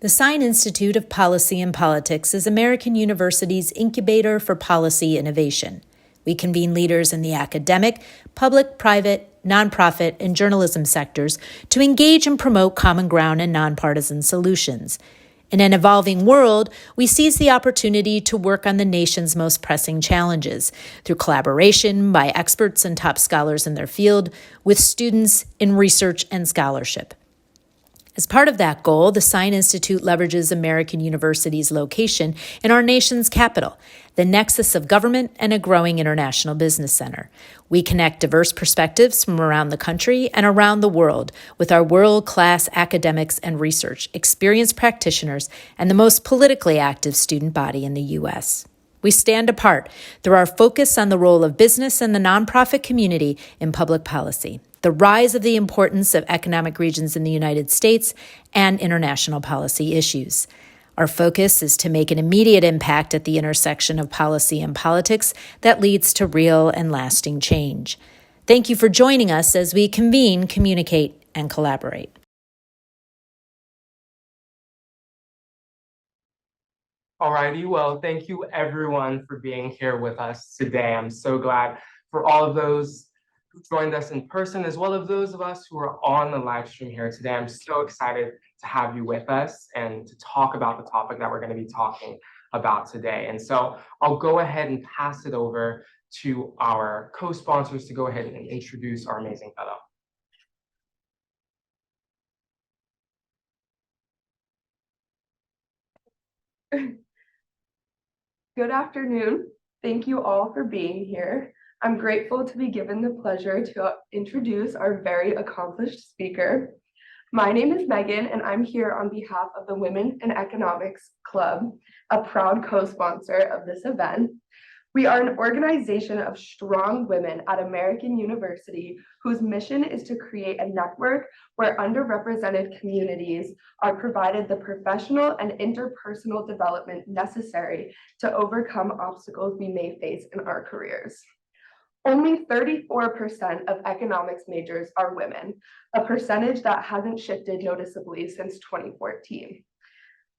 The Sine Institute of Policy and Politics is American University's incubator for policy innovation. We convene leaders in the academic, public, private, nonprofit, and journalism sectors to engage and promote common ground and nonpartisan solutions. In an evolving world, we seize the opportunity to work on the nation's most pressing challenges through collaboration by experts and top scholars in their field with students in research and scholarship. As part of that goal, the Sine Institute leverages American University's location in our nation's capital, the nexus of government and a growing international business center. We connect diverse perspectives from around the country and around the world with our world-class academics and research, experienced practitioners, and the most politically active student body in the U.S. We stand apart through our focus on the role of business and the nonprofit community in public policy, the rise of the importance of economic regions in the United States, and international policy issues. Our focus is to make an immediate impact at the intersection of policy and politics that leads to real and lasting change. Thank you for joining us as we convene, communicate, and collaborate. Alrighty, well, thank you everyone for being here with us today. I'm so glad for all of those who joined us in person, as well as those of us who are on the live stream here today. I'm so excited to have you with us and to talk about the topic that we're going to be talking about today. And so I'll go ahead and pass it over to our co-sponsors to go ahead and introduce our amazing fellow. Good afternoon. Thank you all for being here. I'm grateful to be given the pleasure to introduce our very accomplished speaker. My name is Megan, and I'm here on behalf of the Women in Economics Club, a proud co-sponsor of this event. We are an organization of strong women at American University whose mission is to create a network where underrepresented communities are provided the professional and interpersonal development necessary to overcome obstacles we may face in our careers. Only 34% of economics majors are women, a percentage that hasn't shifted noticeably since 2014.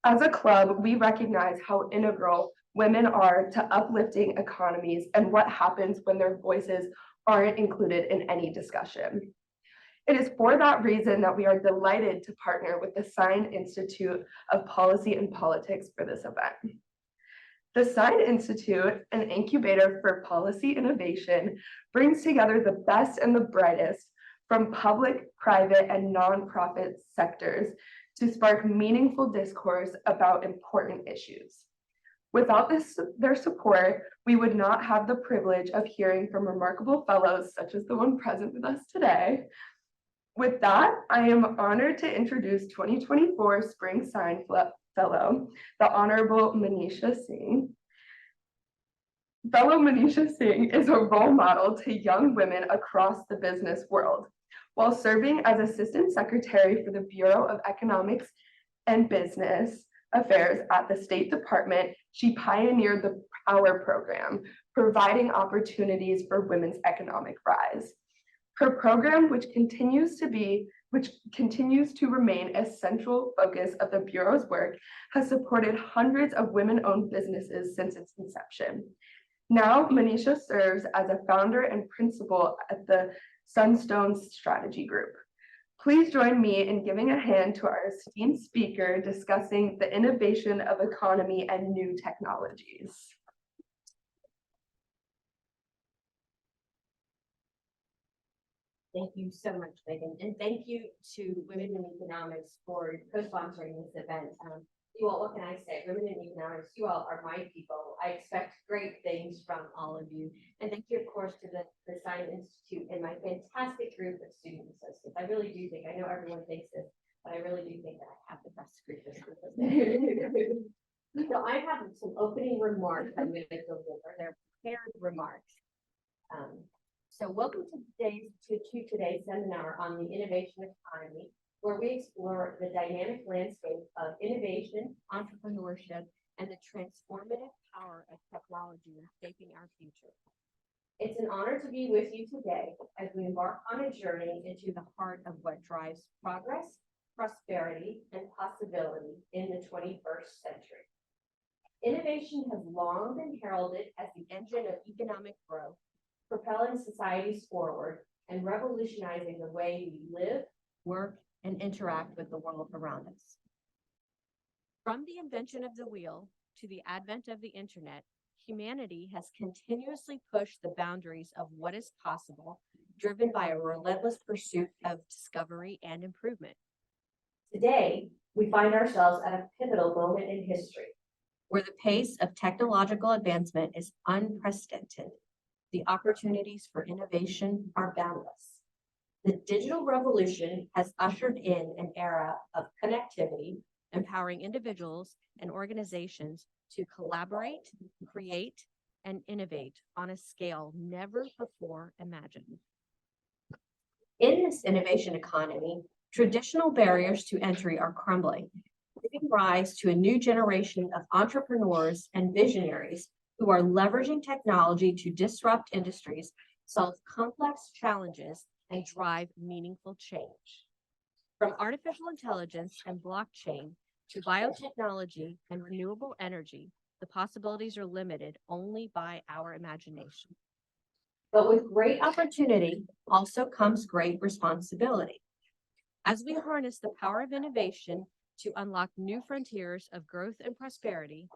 As a club, we recognize how integral women are to uplifting economies and what happens when their voices aren't included in any discussion. It is for that reason that we are delighted to partner with the Sine Institute of Policy and Politics for this event. The Sine Institute, an incubator for policy innovation, brings together the best and the brightest from public, private, and nonprofit sectors to spark meaningful discourse about important issues. Without their support, we would not have the privilege of hearing from remarkable fellows such as the one present with us today. With that, I am honored to introduce 2024 Spring Sine Fellow, the Honorable Manisha Singh. Fellow Manisha Singh is a role model to young women across the business world. While serving as Assistant Secretary for the Bureau of Economics and Business Affairs at the State Department, she pioneered the POWER program, providing opportunities for women's economic rise. Her program, which continues to remain a central focus of the Bureau's work, has supported hundreds of women-owned businesses since its inception. Now, Manisha serves as a founder and principal at the Sunstone Strategy Group. Please join me in giving a hand to our esteemed speaker discussing the innovation of economy and new technologies. Thank you so much, Megan, and thank you to Women in Economics for co-sponsoring this event. You all, what can I say? Women in Economics, you all are my people. I expect great things from all of you. And thank you, of course, to the Sine Institute and my fantastic group of student associates. I really do think, I know everyone thinks this, but I really do think that I have the best group of students. So I have some opening remarks I'm going to deliver. They're prepared remarks. So welcome to today's seminar on the innovation economy, where we explore the dynamic landscape of innovation, entrepreneurship, and the transformative power of technology in shaping our future. It's an honor to be with you today as we embark on a journey into the heart of what drives progress, prosperity, and possibility in the 21st century. Innovation has long been heralded as the engine of economic growth, propelling societies forward and revolutionizing the way we live, work, and interact with the world around us. From the invention of the wheel to the advent of the internet, humanity has continuously pushed the boundaries of what is possible, driven by a relentless pursuit of discovery and improvement. Today, we find ourselves at a pivotal moment in history, where the pace of technological advancement is unprecedented. The opportunities for innovation are boundless. The digital revolution has ushered in an era of connectivity, empowering individuals and organizations to collaborate, create, and innovate on a scale never before imagined. In this innovation economy, traditional barriers to entry are crumbling, giving rise to a new generation of entrepreneurs and visionaries who are leveraging technology to disrupt industries, solve complex challenges, and drive meaningful change. From artificial intelligence and blockchain to biotechnology and renewable energy, the possibilities are limited only by our imagination. But with great opportunity also comes great responsibility. As we harness the power of innovation to unlock new frontiers of growth and prosperity,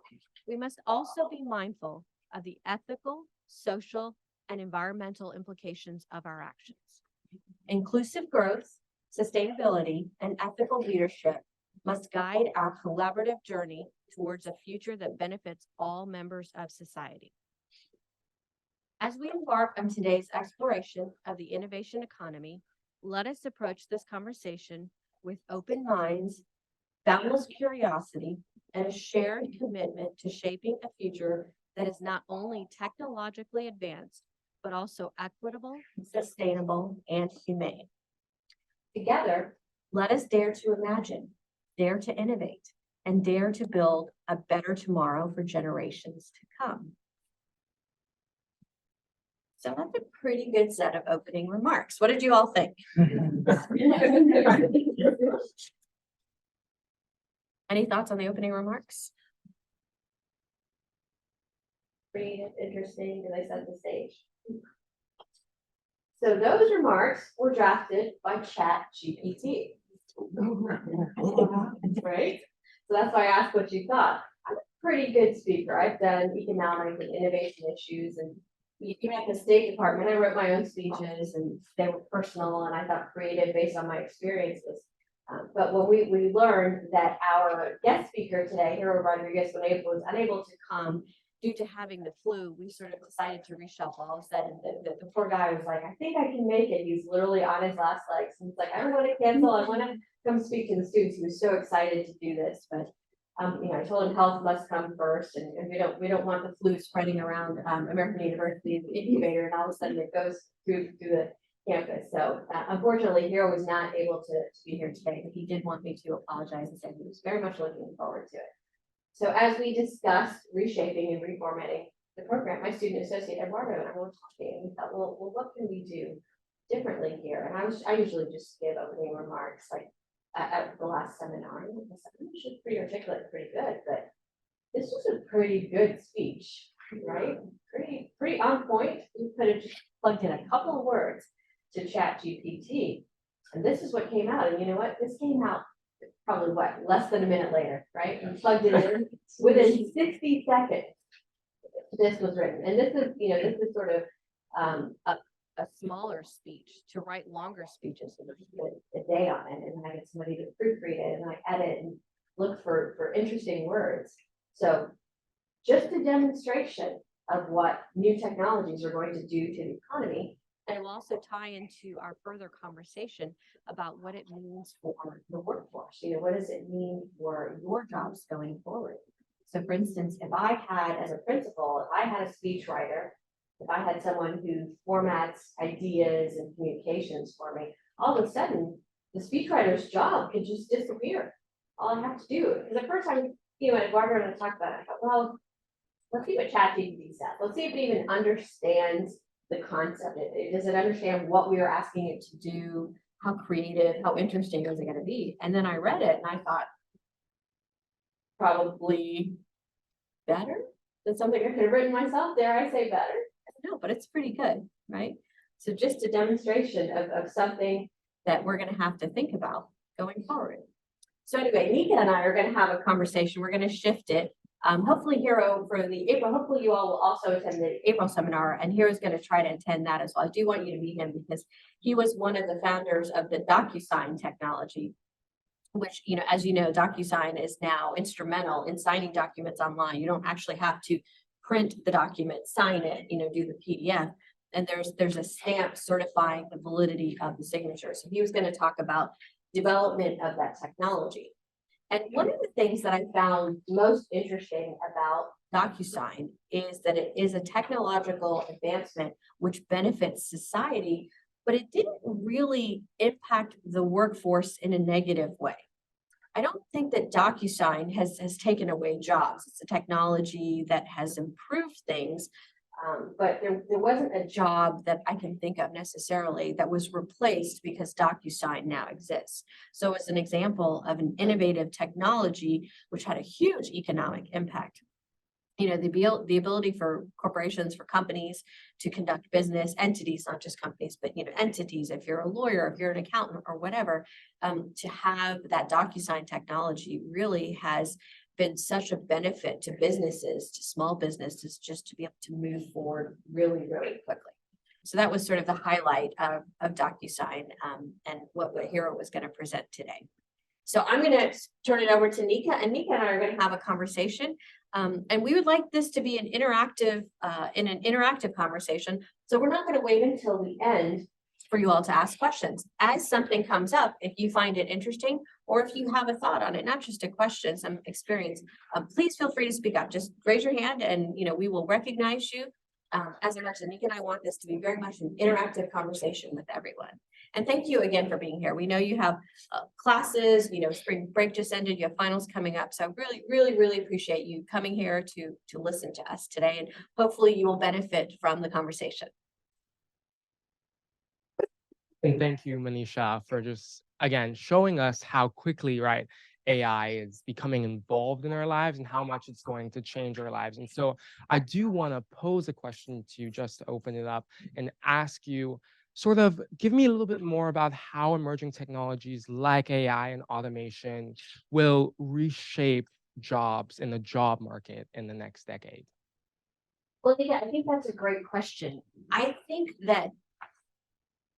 we must also be mindful of the ethical, social, and environmental implications of our actions. Inclusive growth, sustainability, and ethical leadership must guide our collaborative journey towards a future that benefits all members of society. As we embark on today's exploration of the innovation economy, let us approach this conversation with open minds, boundless curiosity, and a shared commitment to shaping a future that is not only technologically advanced, but also equitable, sustainable, and humane. Together, let us dare to imagine, dare to innovate, and dare to build a better tomorrow for generations to come. So that's a pretty good set of opening remarks. What did you all think? Any thoughts on the opening remarks? Creative, interesting, did I set the stage? So those remarks were drafted by ChatGPT. Right? So that's why I asked what you thought. I'm a pretty good speaker. I've done economic and innovation issues, and even at the State Department, I wrote my own speeches, and they were personal, and I thought creative based on my experiences. But when we learned that our guest speaker today, Hero Rodriguez, was unable to come due to having the flu, we sort of decided to reshuffle. All of a sudden, the poor guy was like, I think I can make it. He's literally on his last legs. And he's like, I don't want to cancel. I want to come speak to the students. He was so excited to do this. But I told him health must come first, and we don't want the flu spreading around American University's incubator, and all of a sudden it goes through the campus. So unfortunately, Hero was not able to be here today, but he did want me to apologize and say he was very much looking forward to it. So as we discussed reshaping and reformatting the program, my student associate Eduardo and I were talking, and we thought, well, what can we do differently here? And I usually just give opening remarks like at the last seminar. And I said, I'm usually pretty articulate, pretty good, but this was a pretty good speech, right? Pretty on point. We could have just plugged in a couple of words to ChatGPT, and this is what came out. And you know what? This came out probably less than a minute later, right? And plugged it in within 60 seconds. This was written, and this is sort of a smaller speech. To write longer speeches, so a day on it, and I get somebody to proofread it, and I edit and look for interesting words. So just a demonstration of what new technologies are going to do to the economy. And it will also tie into our further conversation about what it means for the workforce. What does it mean for your jobs going forward? So for instance, if I had, as a principal, if I had a speechwriter, if I had someone who formats ideas and communications for me, all of a sudden, the speechwriter's job could just disappear. All I have to do, because at first when Eduardo and I talked about it, I thought, well, let's see what ChatGPT says. Let's see if it even understands the concept. Does it understand what we are asking it to do? how creative, how interesting is it going to be? And then I read it and I thought, probably better than something I could have written myself. Dare I say better? No, but it's pretty good, right? So just a demonstration of something that we're going to have to think about going forward. So anyway, Nika and I are going to have a conversation. We're going to shift it. Hopefully Hero for the April, hopefully you all will also attend the April seminar, and Hero's going to try to attend that as well. I do want you to meet him because he was one of the founders of the DocuSign technology, which, you know, as you know, DocuSign is now instrumental in signing documents online. You don't actually have to print the document, sign it, you know, do the PDF. And there's a stamp certifying the validity of the signature. So he was going to talk about development of that technology. And one of the things that I found most interesting about DocuSign is that it is a technological advancement which benefits society, but it didn't really impact the workforce in a negative way. I don't think that DocuSign has taken away jobs. It's a technology that has improved things, but there wasn't a job that I can think of necessarily that was replaced because DocuSign now exists. So as an example of an innovative technology which had a huge economic impact, you know, the ability for corporations, for companies to conduct business, entities, not just companies, but, you know, entities, if you're a lawyer, if you're an accountant or whatever, to have that DocuSign technology really has been such a benefit to businesses, to small businesses, just to be able to move forward really, really quickly. So that was sort of the highlight of DocuSign and what Hero was going to present today. So I'm going to turn it over to Nika, and Nika and I are going to have a conversation. And we would like this to be an interactive conversation. So we're not going to wait until the end for you all to ask questions. As something comes up, if you find it interesting, or if you have a thought on it, not just a question, some experience, please feel free to speak up. Just raise your hand and, you know, we will recognize you. As I mentioned, Nika and I want this to be very much an interactive conversation with everyone. And thank you again for being here. We know you have classes, you know, spring break just ended, you have finals coming up. So really appreciate you coming here to listen to us today. And hopefully you will benefit from the conversation. And thank you, Manisha, for just, again, showing us how quickly, right, AI is becoming involved in our lives and how much it's going to change our lives. And so I do want to pose a question to you just to open it up and ask you, sort of give me a little bit more about how emerging technologies like AI and automation will reshape jobs in the job market in the next decade. Well, yeah, I think that's a great question. I think that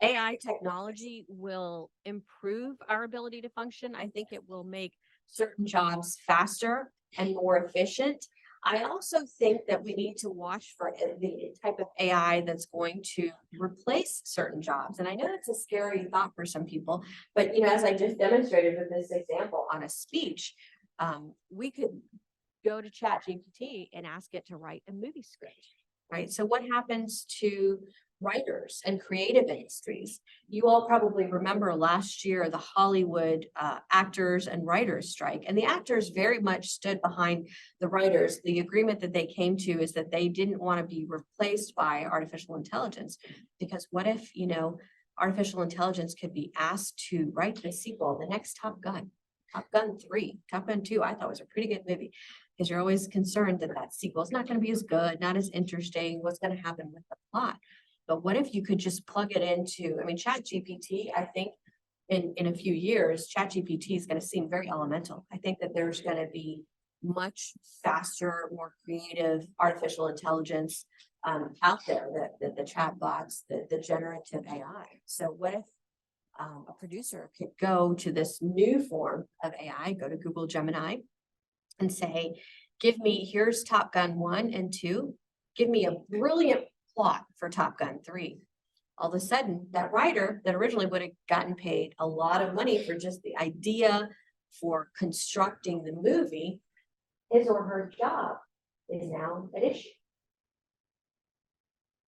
AI technology will improve our ability to function. I think it will make certain jobs faster and more efficient. I also think that we need to watch for the type of AI that's going to replace certain jobs. And I know that's a scary thought for some people, but, you know, as I just demonstrated with this example on a speech, we could go to ChatGPT and ask it to write a movie script, right? So what happens to writers and creative industries? You all probably remember last year the Hollywood actors and writers strike, and the actors very much stood behind the writers. The agreement that they came to is that they didn't want to be replaced by artificial intelligence, because what if, you know, artificial intelligence could be asked to write the sequel, the next Top Gun 3, Top Gun 2, I thought was a pretty good movie, because you're always concerned that that sequel is not going to be as good, not as interesting, what's going to happen with the plot. But what if you could just plug it into, I mean, ChatGPT, I think in a few years, ChatGPT is going to seem very elemental. I think that there's going to be much faster, more creative artificial intelligence out there, the chatbots, the generative AI. So what if a producer could go to this new form of AI, go to Google Gemini and say, give me, here's Top Gun 1 and 2, give me a brilliant plot for Top Gun 3. All of a sudden, that writer that originally would have gotten paid a lot of money for just the idea for constructing the movie, his or her job is now at issue.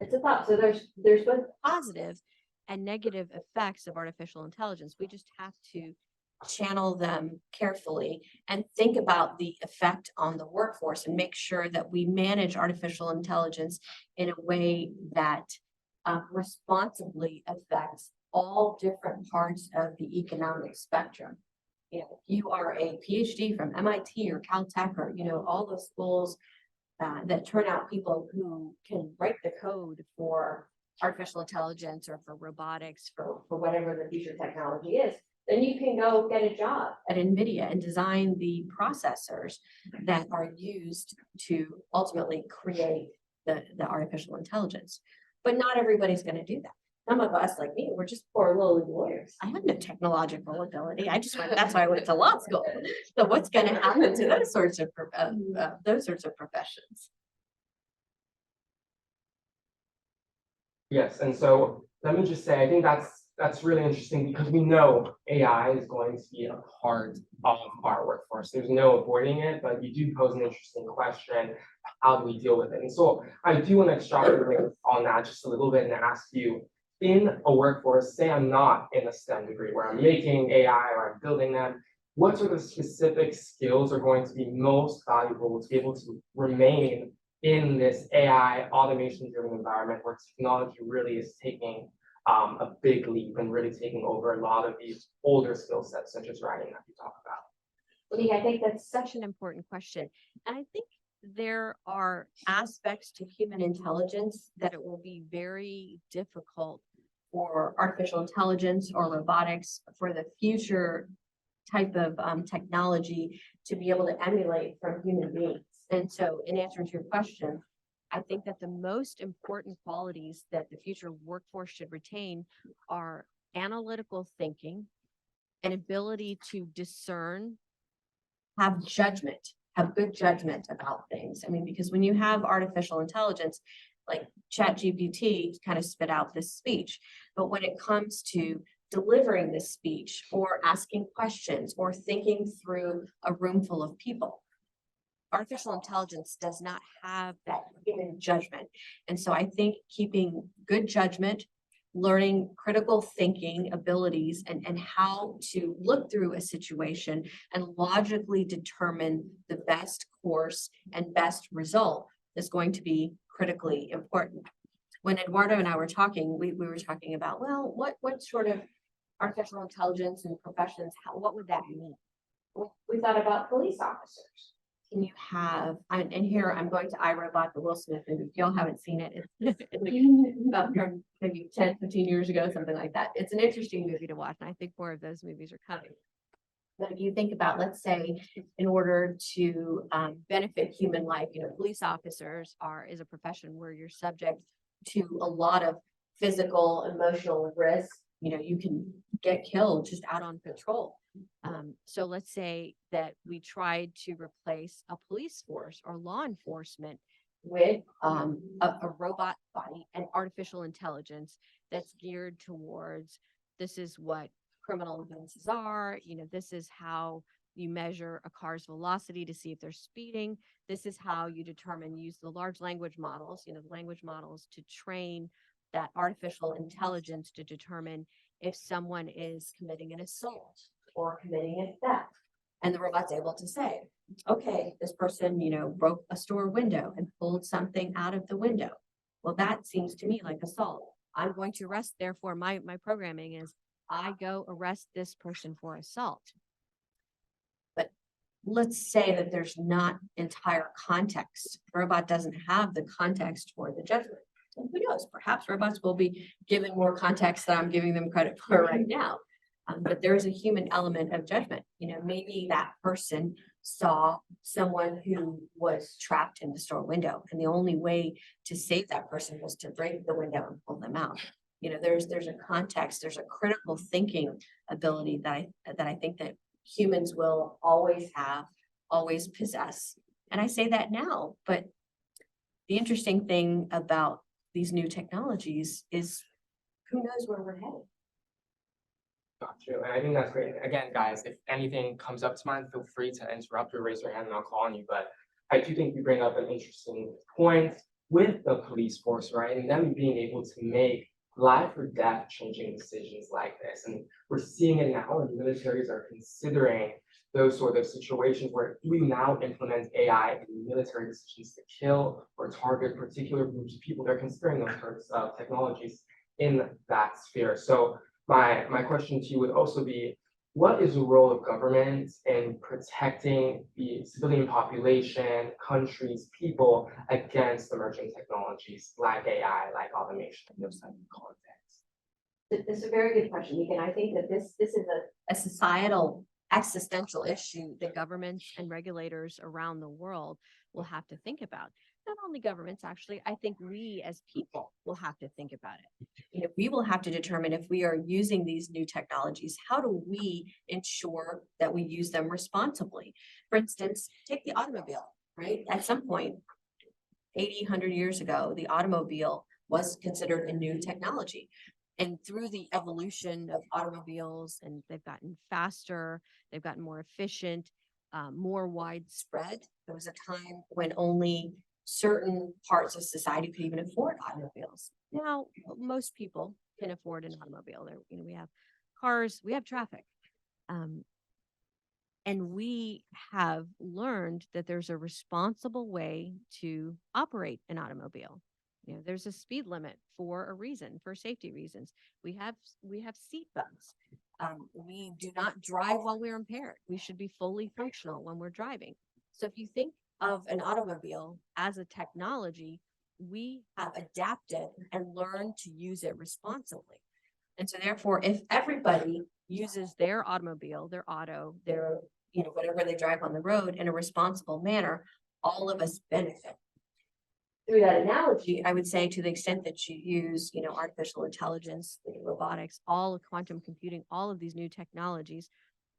It's a thought. So there's both positive and negative effects of artificial intelligence. We just have to channel them carefully and think about the effect on the workforce and make sure that we manage artificial intelligence in a way that responsibly affects all different parts of the economic spectrum. You know, if you are a PhD from MIT or Caltech or, you know, all those schools that turn out people who can write the code for artificial intelligence or for robotics, for whatever the future technology is, then you can go get a job at NVIDIA and design the processors that are used to ultimately create the artificial intelligence. But not everybody's going to do that. Some of us, like me, we're just poor lowly lawyers. I have no technological ability. That's why I went to law school. So what's going to happen to those sorts of professions? Yes, and so let me just say, I think that's really interesting because we know AI is going to be a part of our workforce. There's no avoiding it, but you do pose an interesting question. How do we deal with it? And so I do want to extrapolate on that just a little bit and ask you, in a workforce, say I'm not in a STEM degree where I'm making AI or I'm building them, what sort of specific skills are going to be most valuable to be able to remain in this AI automation-driven environment where technology really is taking a big leap and really taking over a lot of these older skill sets, such as writing that you talk about? I think that's such an important question. And I think there are aspects to human intelligence that it will be very difficult for artificial intelligence or robotics for the future type of technology to be able to emulate from human beings. And so in answer to your question, I think that the most important qualities that the future workforce should retain are analytical thinking, an ability to discern, have good judgment about things. I mean, because when you have artificial intelligence, like ChatGPT kind of spit out this speech, but when it comes to delivering this speech or asking questions or thinking through a room full of people, artificial intelligence does not have that human judgment. And so I think keeping good judgment, learning critical thinking abilities and how to look through a situation and logically determine the best course and best result is going to be critically important. When Eduardo and I were talking, we were talking about, well, what sort of artificial intelligence and professions, what would that mean? We thought about police officers. Can you have, and here I'm going to iRobot, the Will Smith movie. If y'all haven't seen it, it's about from maybe 10, 15 years ago, something like that. It's an interesting movie to watch, and I think more of those movies are coming. But if you think about, let's say, in order to benefit human life, you know, police officers is a profession where you're subject to a lot of physical, emotional risk. You know, you can get killed just out on patrol. So let's say that we tried to replace a police force or law enforcement with a robot body and artificial intelligence that's geared towards, this is what criminal offenses are, you know, this is how you measure a car's velocity to see if they're speeding. This is how you use the large language models, you know, the language models to train that artificial intelligence to determine if someone is committing an assault or committing a theft. And the robot's able to say, okay, this person, you know, broke a store window and pulled something out of the window. Well, that seems to me like assault. I'm going to arrest, therefore, my programming is I go arrest this person for assault. But let's say that there's not entire context. The robot doesn't have the context for the judgment. And who knows, perhaps robots will be given more context than I'm giving them credit for right now. But there is a human element of judgment. You know, maybe that person saw someone who was trapped in the store window, and the only way to save that person was to break the window and pull them out. You know, there's a context, there's a critical thinking ability that I think that humans will always have, always possess. And I say that now, but the interesting thing about these new technologies is who knows where we're headed. Got you. And I think that's great. Again, guys, if anything comes up to mind, feel free to interrupt or raise your hand and I'll call on you. But I do think you bring up an interesting point with the police force, right? And them being able to make life or death changing decisions like this. And we're seeing it now, and militaries are considering those sort of situations where we now implement AI in military decisions to kill or target particular groups of people. They're considering those sorts of technologies in that sphere. So My question to you would also be, what is the role of government in protecting the civilian population, countries, people against emerging technologies like AI, like automation, in those type of contexts? It's a very good question, Megan. I think that this is a societal existential issue that governments and regulators around the world will have to think about. Not only governments, actually, I think we as people will have to think about it. You know, we will have to determine if we are using these new technologies, how do we ensure that we use them responsibly? For instance, take the automobile, right? At some point, 80, 100 years ago, the automobile was considered a new technology. And through the evolution of automobiles, and they've gotten faster, they've gotten more efficient, more widespread. There was a time when only certain parts of society could even afford automobiles. Now, most people can afford an automobile. There, you know, we have cars, we have traffic. And we have learned that there's a responsible way to operate an automobile. You know, there's a speed limit for a reason, for safety reasons. We have seat belts. We do not drive while we're impaired. We should be fully functional when we're driving. So if you think of an automobile as a technology, we have adapted and learned to use it responsibly. And so therefore, if everybody uses their automobile, their auto, their, you know, whatever they drive on the road in a responsible manner, all of us benefit. Through that analogy, I would say, to the extent that you use, you know, artificial intelligence, robotics, all of quantum computing, all of these new technologies,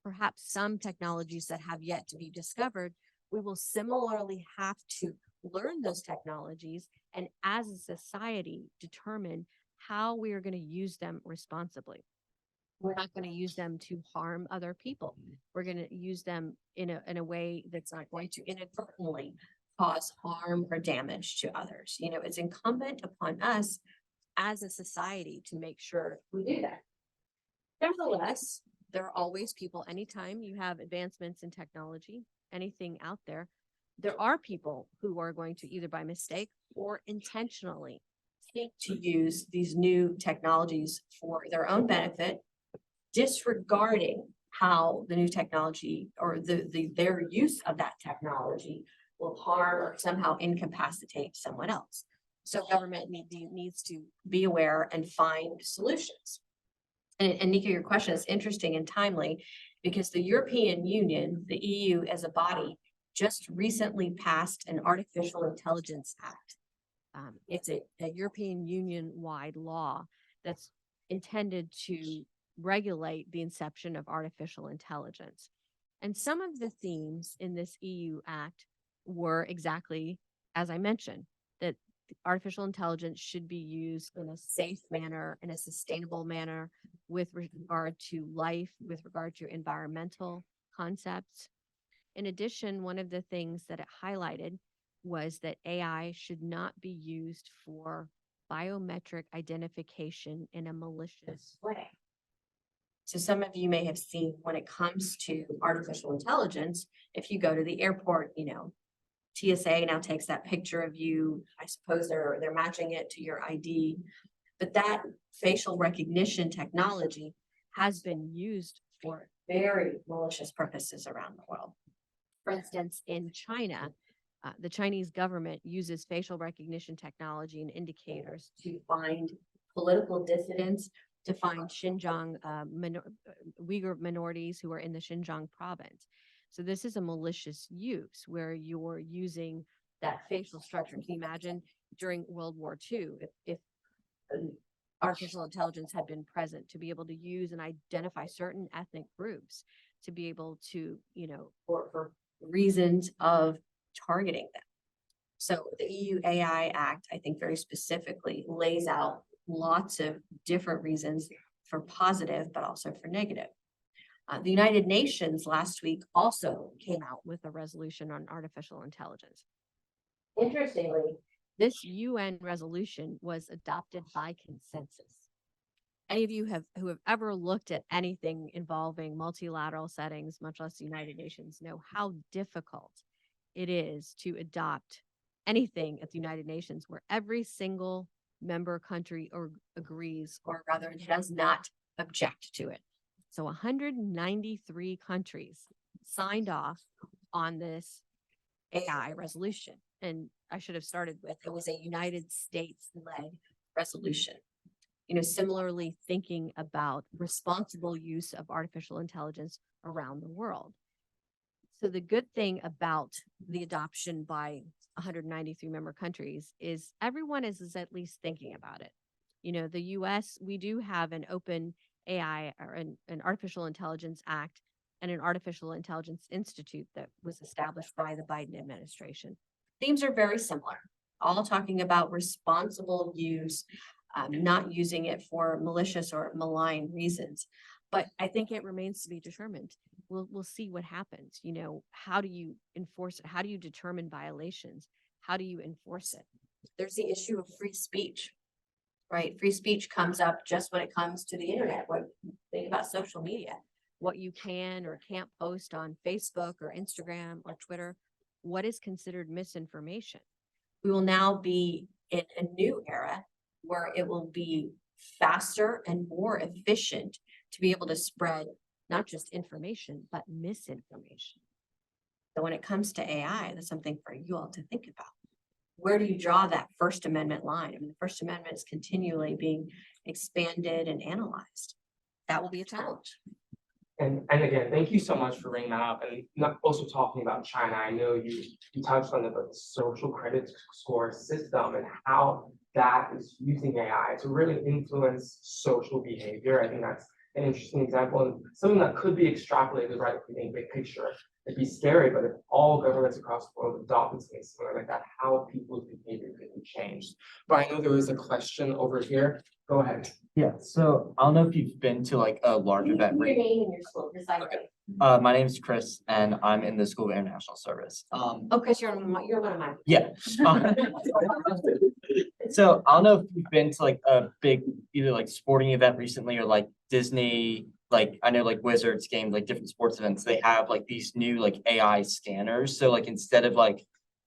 perhaps some technologies that have yet to be discovered, we will similarly have to learn those technologies and as a society determine how we are going to use them responsibly. We're not going to use them to harm other people. We're going to use them in a way that's not going to inadvertently cause harm or damage to others. You know, it's incumbent upon us as a society to make sure we do that. Nevertheless, there are always people, anytime you have advancements in technology, anything out there, there are people who are going to either by mistake or intentionally seek to use these new technologies for their own benefit, disregarding how the new technology or their use of that technology will harm or somehow incapacitate someone else. So government needs to be aware and find solutions. And Nika, your question is interesting and timely because the European Union, the EU as a body, just recently passed an Artificial Intelligence Act. It's a European Union-wide law that's intended to regulate the inception of artificial intelligence. And some of the themes in this EU Act were exactly as I mentioned, that artificial intelligence should be used in a safe manner, in a sustainable manner, with regard to life, with regard to environmental concepts. In addition, one of the things that it highlighted was that AI should not be used for biometric identification in a malicious way. So some of you may have seen when it comes to artificial intelligence, if you go to the airport, TSA now takes that picture of you. I suppose they're matching it to your ID, but that facial recognition technology has been used for very malicious purposes around the world. For instance, in China, the Chinese government uses facial recognition technology and indicators to find political dissidents, to find Xinjiang Uyghur minorities who are in the Xinjiang province. So this is a malicious use where you're using that facial structure. Can you imagine during World War II, if artificial intelligence had been present to be able to use and identify certain ethnic groups to be able to, for reasons of targeting them. So the EU AI Act, I think very specifically lays out lots of different reasons for positive, but also for negative. The United Nations last week also came out with a resolution on artificial intelligence. Interestingly, this UN resolution was adopted by consensus. Any of you who have ever looked at anything involving multilateral settings, much less the United Nations, know how difficult it is to adopt anything at the United Nations where every single member country agrees, or rather does not object to it. So 193 countries signed off on this AI resolution. And I should have started with, it was a United States-led resolution. Similarly thinking about responsible use of artificial intelligence around the world. So the good thing about the adoption by 193 member countries is everyone is at least thinking about it. The US, we do have an open AI or an artificial intelligence act and an artificial intelligence institute that was established by the Biden administration. Themes are very similar, all talking about responsible use, not using it for malicious or malign reasons. But I think it remains to be determined. We'll see what happens. How do you enforce it? How do you determine violations? How do you enforce it? There's the issue of free speech, right? Free speech comes up just when it comes to the internet. Think about social media, what you can or can't post on Facebook or Instagram or Twitter. What is considered misinformation? We will now be in a new era where it will be faster and more efficient to be able to spread not just information, but misinformation. So when it comes to AI, that's something for you all to think about. Where do you draw that First Amendment line? The First Amendment is continually being expanded and analyzed. That will be a challenge. And again, thank you so much for bringing that up, and not also talking about China. I know you touched on the social credit score system and how that is using AI to really influence social behavior. I think that's an interesting example and something that could be extrapolated, right? If we think big picture, it'd be scary, but if all governments across the world adopted something similar like that, how people's behavior could be changed. But I know there was a question over here. Go ahead. Yeah, so I don't know if you've been to like a large event. Your name and your school, Okay. My name is Chris and I'm in the School of International Service. Chris, you're one of mine. Yeah. So I don't know if you've been to like a big either like sporting event recently or like Disney, like I know like Wizards games, like different sports events, they have like these new like AI scanners. So like instead of like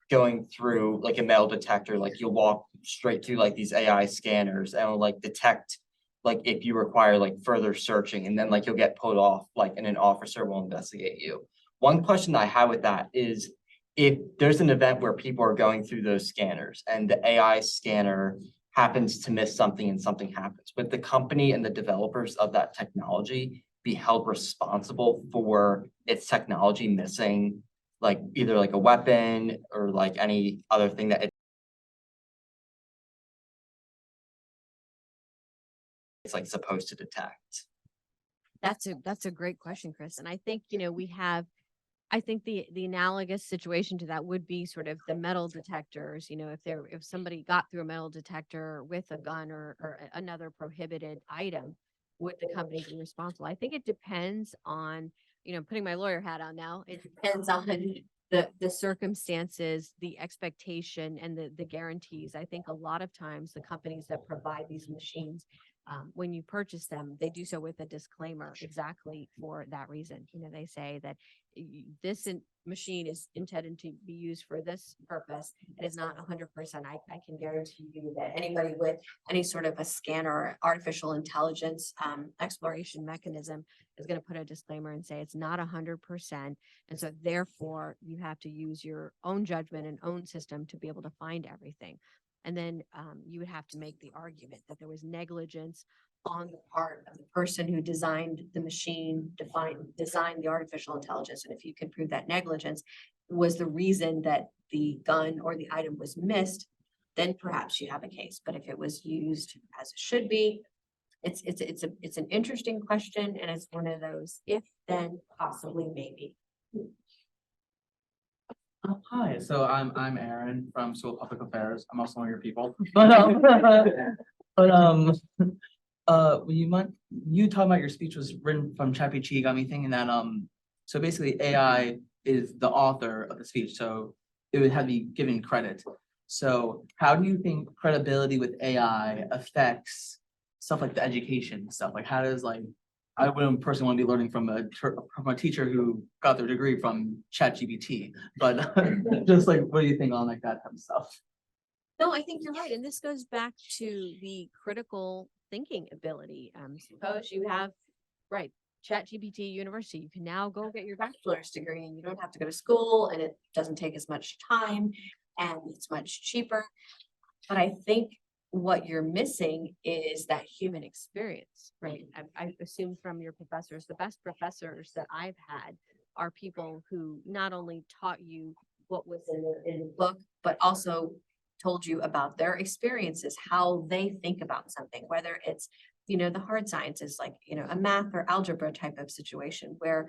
going through like a metal detector, like you'll walk straight through like these AI scanners and it'll like detect like if you require like further searching, and then like you'll get pulled off like and an officer will investigate you. One question I have with that is if there's an event where people are going through those scanners and the AI scanner happens to miss something and something happens, would the company and the developers of that technology be held responsible for its technology missing like either like a weapon or like any other thing that it's like supposed to detect? That's a great question, Chris. And I think, I think the analogous situation to that would be sort of the metal detectors. If somebody got through a metal detector with a gun or another prohibited item, would the company be responsible? I think it depends on, putting my lawyer hat on now, it depends on the circumstances, the expectation, and the guarantees. I think a lot of times the companies that provide these machines, when you purchase them, they do so with a disclaimer exactly for that reason. They say that this machine is intended to be used for this purpose. It is not 100%. I can guarantee you that anybody with any sort of a scanner or artificial intelligence exploration mechanism is going to put a disclaimer and say it's not 100%. And so therefore you have to use your own judgment and own system to be able to find everything. And then you would have to make the argument that there was negligence on the part of the person who designed the machine, designed the artificial intelligence. And if you can prove that negligence was the reason that the gun or the item was missed, then perhaps you have a case. But if it was used as it should be, it's an interesting question, and it's one of those if, then, possibly, maybe. Hi, so I'm Aaron from School of Public Affairs. I'm also one of your people. You talking about your speech was written from ChatGPT got me thinking that so basically AI is the author of the speech, so it would have to be given credit. So how do you think credibility with AI affects stuff like the education stuff? Like how does like I wouldn't personally want to be learning from a teacher who got their degree from ChatGPT, but just like, what do you think on like that type of stuff? No, I think you're right. And this goes back to the critical thinking ability. Suppose you have, right, ChatGPT University, you can now go get your bachelor's degree and you don't have to go to school and it doesn't take as much time and it's much cheaper. But I think what you're missing is that human experience, right? I assume from your professors, the best professors that I've had are people who not only taught you what was in the book, but also told you about their experiences, how they think about something, whether it's, the hard sciences, like, a math or algebra type of situation where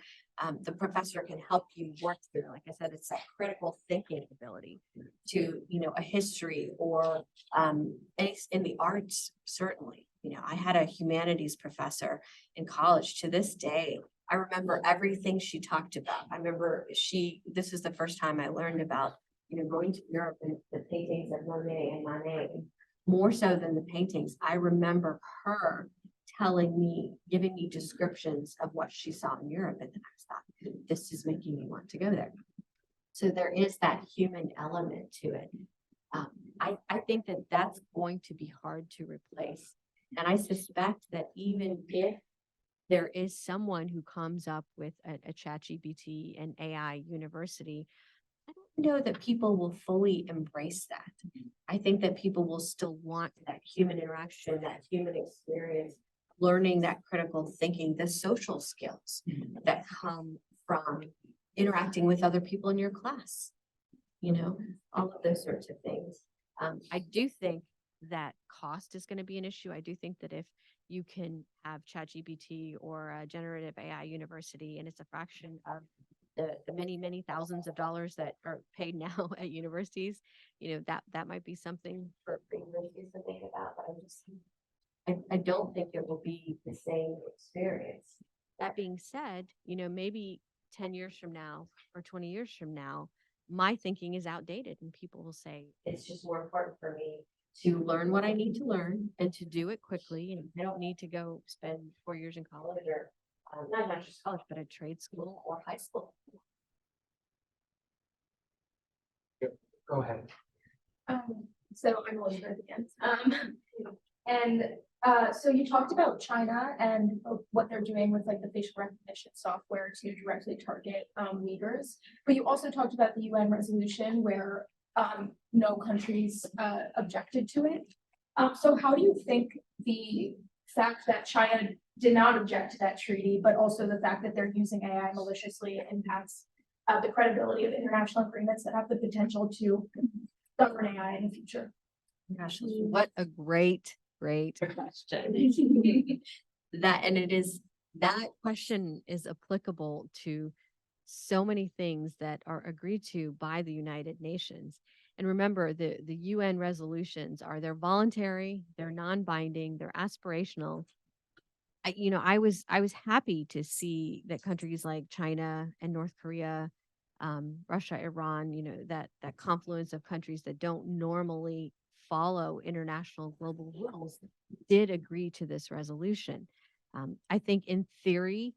the professor can help you work through, like I said, it's that critical thinking ability to, a history or in the arts, certainly. I had a humanities professor in college. To this day, I remember everything she talked about. I remember this is the first time I learned about, going to Europe and the paintings of Monet and Manet, more so than the paintings. I remember her giving me descriptions of what she saw in Europe. And I thought, this is making me want to go there. So there is that human element to it. I think that that's going to be hard to replace. And I suspect that even if there is someone who comes up with a ChatGPT and AI university, I don't know that people will fully embrace that. I think that people will still want that human interaction, that human experience, learning that critical thinking, the social skills that come from interacting with other people in your class, all of those sorts of things. I do think that cost is going to be an issue. I do think that if you can have ChatGPT or a generative AI university and it's a fraction of the many, many thousands of dollars that are paid now at universities, that might be something for universities to think about. But I don't think it will be the same experience. That being said, maybe 10 years from now or 20 years from now, my thinking is outdated and people will say, it's just more important for me to learn what I need to learn and to do it quickly. And I don't need to go spend 4 years in college or not just college, but a trade school or high school. Go ahead. So I'm Elizabeth again. So you talked about China and what they're doing with like the facial recognition software to directly target Uyghurs, but you also talked about the UN resolution where no countries objected to it. So how do you think the fact that China did not object to that treaty, but also the fact that they're using AI maliciously impacts the credibility of international agreements that have the potential to govern AI in the future? Gosh, what a great question. That question is applicable to so many things that are agreed to by the United Nations. And remember, the UN they're voluntary, they're non-binding, they're aspirational. I was happy to see that countries like China and North Korea, Russia, Iran, that confluence of countries that don't normally follow international global rules did agree to this resolution. I think in theory,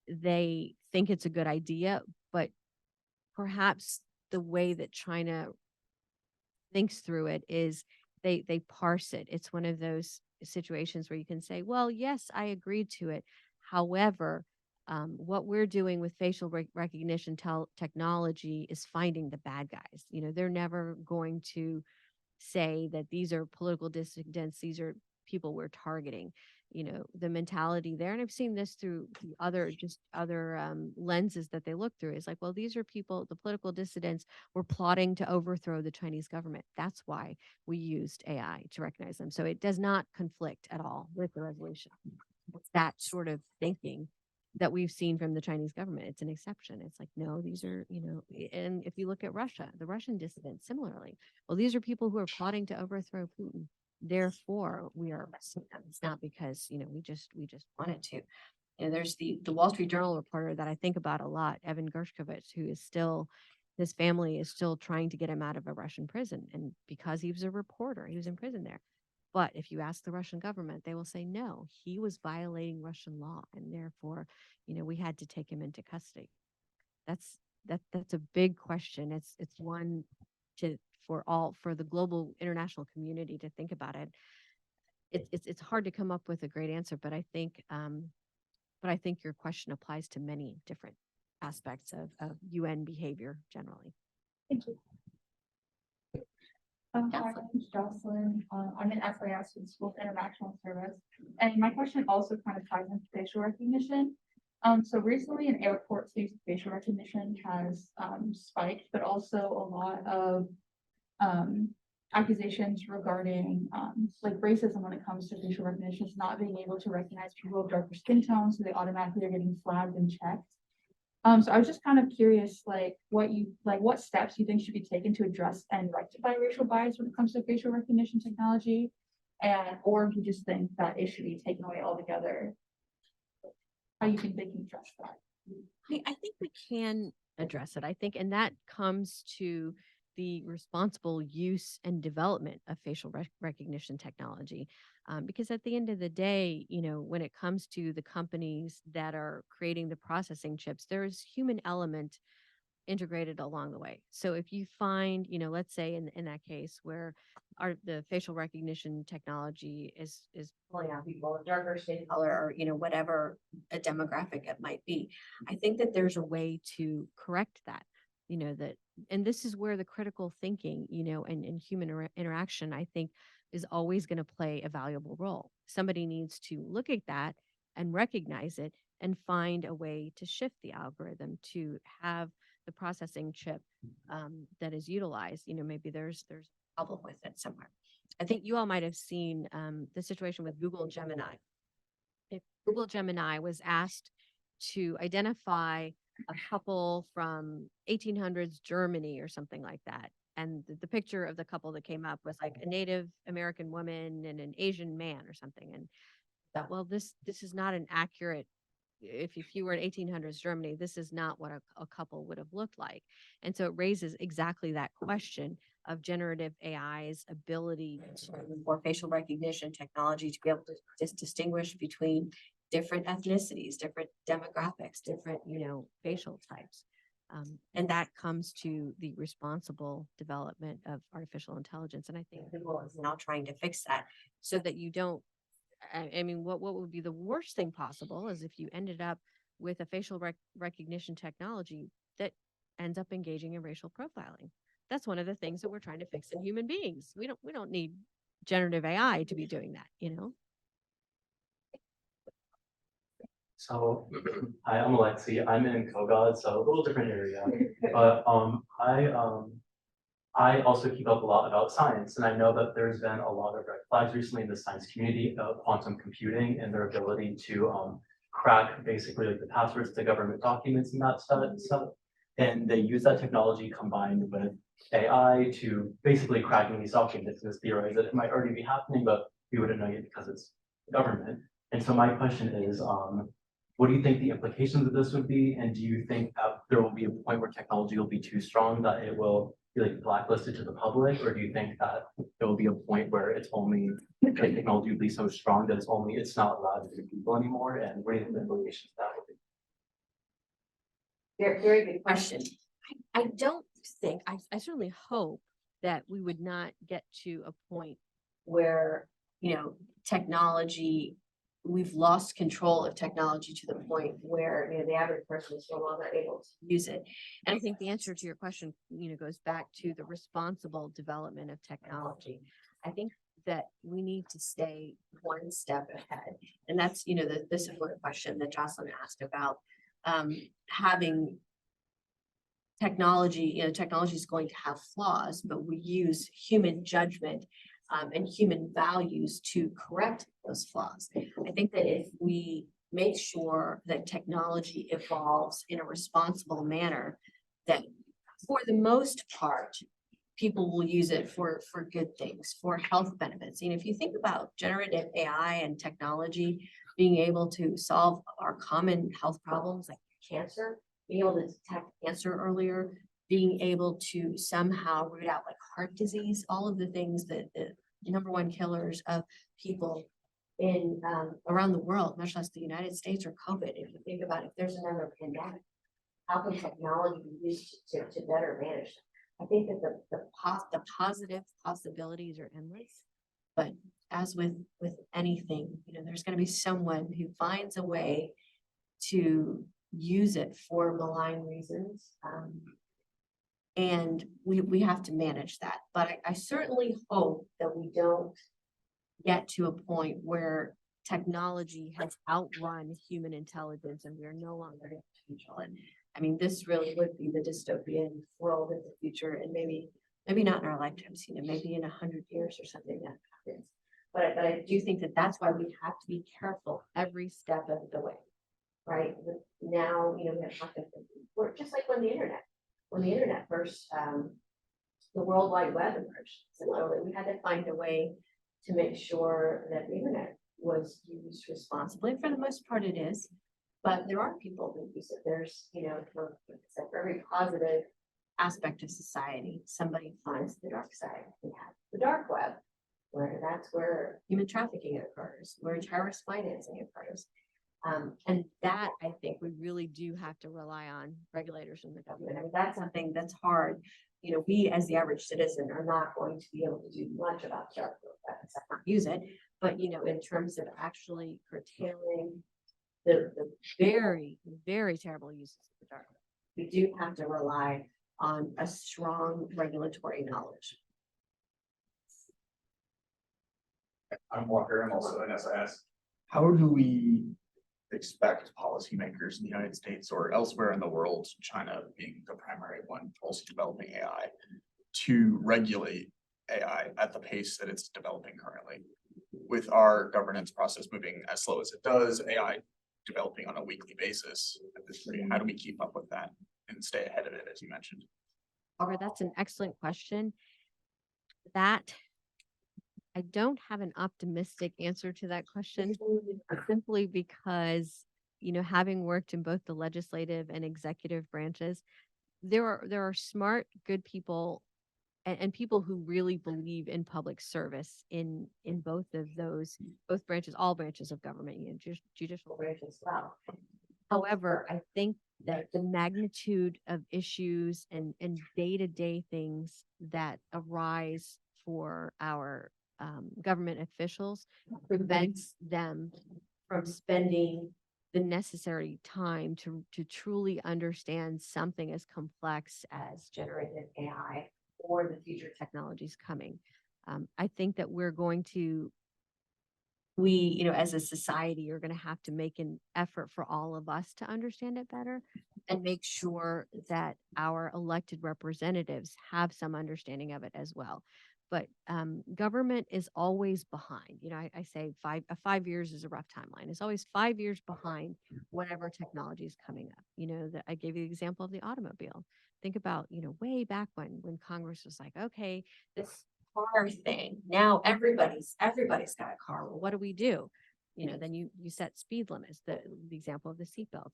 they think it's a good idea, but perhaps the way that China thinks through it is they parse it. It's one of those situations where you can say, well, yes, I agreed to it. However, what we're doing with facial recognition technology is finding the bad guys. They're never going to say that these are political dissidents, these are people we're targeting. The mentality there, and I've seen this through other lenses that they look through, is like, well, these are people, the political dissidents were plotting to overthrow the Chinese government. That's why we used AI to recognize them. So it does not conflict at all with the resolution. It's that sort of thinking that we've seen from the Chinese government. It's an exception. It's like, no, these are, and if you look at Russia, the Russian dissidents, similarly, well, these are people who are plotting to overthrow Putin. Therefore, we are arresting them. It's not because, we just wanted to. There's the Wall Street Journal reporter that I think about a lot, Evan Gershkovich, who is still, his family is still trying to get him out of a Russian prison. And because he was a reporter, he was in prison there. But if you ask the Russian government, they will say, no, he was violating Russian law. And therefore, we had to take him into custody. That's a big question. It's one for the global international community to think about it. it's hard to come up with a great answer, but I think your question applies to many different aspects of UN behavior generally. Thank you. Hi, my name is Jocelyn. I'm an SAS with School of International Service. And my question also kind of ties into facial recognition. So recently in airports, use of facial recognition has spiked, but also a lot of accusations regarding like racism when it comes to facial recognition, is not being able to recognize people of darker skin tones, so they automatically are getting flagged and checked. So I was just kind of curious, like what steps you think should be taken to address and rectify racial bias when it comes to facial recognition technology, or if you just think that it should be taken away altogether. How you think they can address that? I think we can address it. I think, and that comes to the responsible use and development of facial recognition technology. Because at the end of the day, when it comes to the companies that are creating the processing chips, there's human element integrated along the way. So if you find, let's say in that case where the facial recognition technology is pulling out people of darker skin color or whatever a demographic it might be, I think that there's a way to correct that. And this is where the critical thinking, and human interaction, I think, is always going to play a valuable role. Somebody needs to look at that and recognize it and find a way to shift the algorithm to have the processing chip that is utilized. Maybe there's a problem with it somewhere. I think you all might have seen the situation with Google Gemini. If Google Gemini was asked to identify a couple from 1800s Germany or something like that, and the picture of the couple that came up was like a Native American woman and an Asian man or something, and that, well, this is not an accurate, if you were in 1800s Germany, this is not what a couple would have looked like. And so it raises exactly that question of generative AI's ability for facial recognition technology to be able to just distinguish between different ethnicities, different demographics, different, facial types. And that comes to the responsible development of artificial intelligence. And I think Google is now trying to fix that so that you don't, I mean, what would be the worst thing possible is if you ended up with a facial recognition technology that ends up engaging in racial profiling. That's one of the things that we're trying to fix in human beings. We don't need generative AI to be doing that, So, hi, I'm Alexi. I'm in Kogod, so a little different area. But I also keep up a lot about science, and I know that there's been a lot of red flags recently in the science community of quantum computing and their ability to crack basically like the passwords to government documents and that stuff. And they use that technology combined with AI to basically cracking these documents. And it's theorized that it might already be happening, but we wouldn't know yet because it's government. And so my question is, what do you think the implications of this would be? And do you think that there will be a point where technology will be too strong that it will be like blacklisted to the public? Or do you think that there will be a point where it's only like technology will be so strong that it's not allowed to people anymore? And what do you think the implications of that would be? Very good question. I don't think, I certainly hope that we would not get to a point where, technology, we've lost control of technology to the point where, the average person is no longer able to use it. And I think the answer to your question, goes back to the responsible development of technology. I think that we need to stay one step ahead. And that's, the similar question that Jocelyn asked about having technology. Technology is going to have flaws, but we use human judgment and human values to correct those flaws. I think that if we make sure that technology evolves in a responsible manner, that for the most part, people will use it for good things, for health benefits. If you think about generative AI and technology being able to solve our common health problems like cancer, being able to detect cancer earlier, being able to somehow root out like heart disease, all of the things that the number one killers of people in around the world, much less the United States or COVID. If you think about if there's another pandemic, how can technology be used to better manage them? I think that the positive possibilities are endless, But as with anything, there's going to be someone who finds a way to use it for malign reasons. And we have to manage that. But I certainly hope that we don't get to a point where technology has outrun human intelligence and we are no longer able to control it. I mean, this really would be the dystopian world in the future, and maybe not in our lifetimes, maybe in 100 years or something that happens. But I do think that that's why we have to be careful every step of the way, right? Now, we have to work just like when the internet first, the World Wide Web emerged. Similarly, we had to find a way to make sure that the internet was used responsibly. For the most part, it is, but there are people who use it. There's, for every positive aspect of society, somebody finds the dark side. We have the dark web, that's where human trafficking occurs, where terrorist financing occurs. And that, I think, we really do have to rely on regulators in the government. I mean, that's something that's hard. We as the average citizen are not going to be able to do much about dark web except not use it. But, in terms of actually curtailing the very, very terrible uses of the dark web, we do have to rely on a strong regulatory knowledge. I'm Walker, I'm also an SIS. How do we expect policymakers in the United States or elsewhere in the world, China being the primary one also developing AI, to regulate AI at the pace that it's developing currently? With our governance process moving as slow as it does, AI developing on a weekly basis at this rate, how do we keep up with that and stay ahead of it, as you mentioned? Barbara, that's an excellent question. That I don't have an optimistic answer to that question, simply because, having worked in both the legislative and executive branches, there are smart, good people and people who really believe in public service in both of those, both branches, all branches of government, judicial branch as well. However, I think that the magnitude of issues and day-to-day things that arise for our government officials prevents them from spending the necessary time to truly understand something as complex as generative AI or the future technologies coming. I think that we, as a society, are going to have to make an effort for all of us to understand it better and make sure that our elected representatives have some understanding of it as well. But government is always behind. I say 5 years is a rough timeline. It's always 5 years behind whatever technology is coming up. That I gave you the example of the automobile. Think about, way back when Congress was like, okay, this car thing, now everybody's got a car. Well, what do we do? Then you set speed limits, the example of the seatbelt.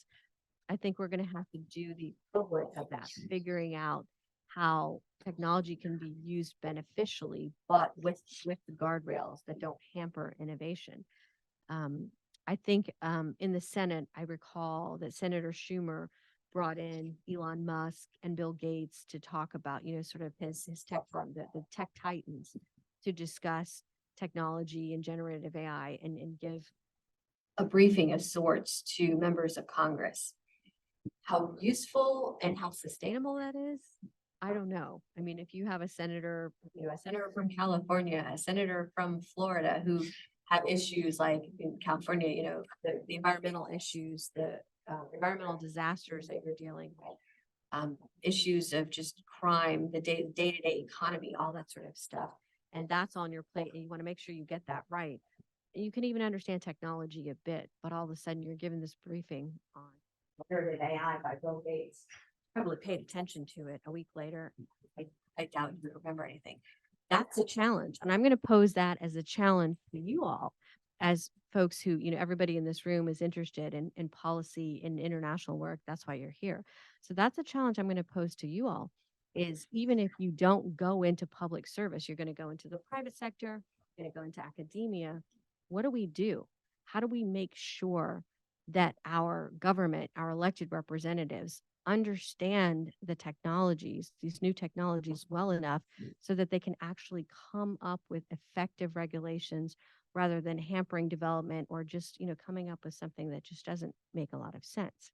I think we're going to have to do the equivalent of that, figuring out how technology can be used beneficially, but with the guardrails that don't hamper innovation. I think in the Senate, I recall that Senator Schumer brought in Elon Musk and Bill Gates to talk about, sort of his tech firm, the tech titans, to discuss technology and generative AI and give a briefing of sorts to members of Congress. How useful and how sustainable that is, I don't know. I mean, if you have a senator from California, a senator from Florida who have issues like in California, the environmental issues, the environmental disasters that you're dealing with, issues of just crime, the day-to-day economy, all that sort of stuff. And that's on your plate, and you want to make sure you get that right. And you can even understand technology a bit, but all of a sudden you're given this briefing on generative AI by Bill Gates. Probably paid attention to it a week later. I doubt you remember anything. That's a challenge. And I'm going to pose that as a challenge to you all as folks who, everybody in this room is interested in policy and international work. That's why you're here. So that's a challenge I'm going to pose to you all, is even if you don't go into public service, you're going to go into the private sector, you're going to go into academia. What do we do? How do we make sure that our government, our elected representatives, understand the technologies, these new technologies well enough so that they can actually come up with effective regulations rather than hampering development or just, coming up with something that just doesn't make a lot of sense.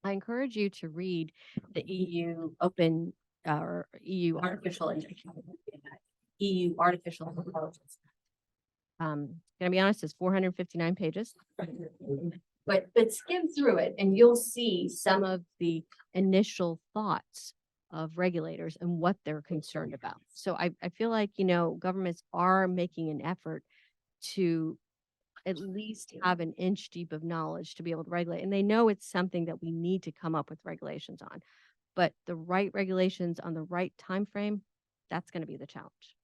I encourage you to read the EU Open or EU Artificial EU Artificial Intelligence. Gonna be honest, it's 459 pages. But skim through it and you'll see some of the initial thoughts of regulators and what they're concerned about. So I feel like, governments are making an effort to at least have an inch deep of knowledge to be able to regulate. And they know it's something that we need to come up with regulations on. But the right regulations on the right time frame, that's going to be the challenge.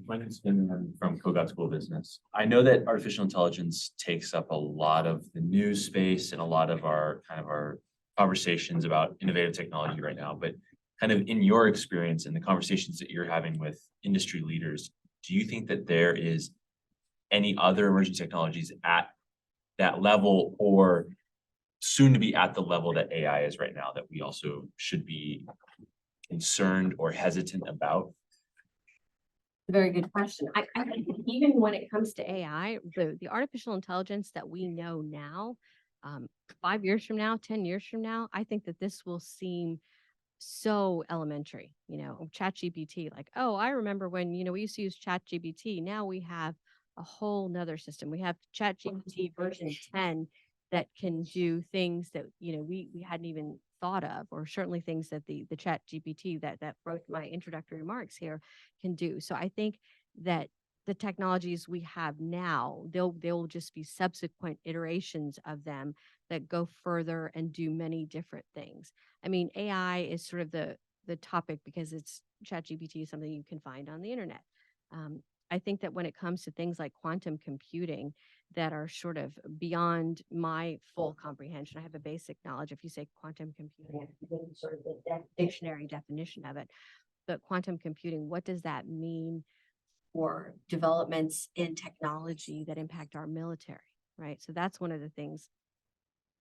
My name's Finn, I'm from Kogat School of Business. I know that artificial intelligence takes up a lot of the news space and a lot of our conversations about innovative technology right now, but kind of in your experience and the conversations that you're having with industry leaders, do you think that there is any other emerging technologies at that level or soon to be at the level that AI is right now that we also should be concerned or hesitant about? Very good question. I think even when it comes to AI, the artificial intelligence that we know now, 5 years from now, 10 years from now, I think that this will seem so elementary, ChatGPT, like, oh, I remember when, we used to use ChatGPT. Now we have a whole nother system. We have ChatGPT version 10 that can do things that, we hadn't even thought of, or certainly things that the ChatGPT that wrote my introductory remarks here can do. So I think that the technologies we have now, they'll just be subsequent iterations of them that go further and do many different things. I mean, AI is sort of the topic because it's ChatGPT is something you can find on the internet. I think that when it comes to things like quantum computing that are sort of beyond my full comprehension, I have a basic knowledge. If you say quantum computing, I can sort of the dictionary definition of it. But quantum computing, what does that mean for developments in technology that impact our military, right? So that's one of the things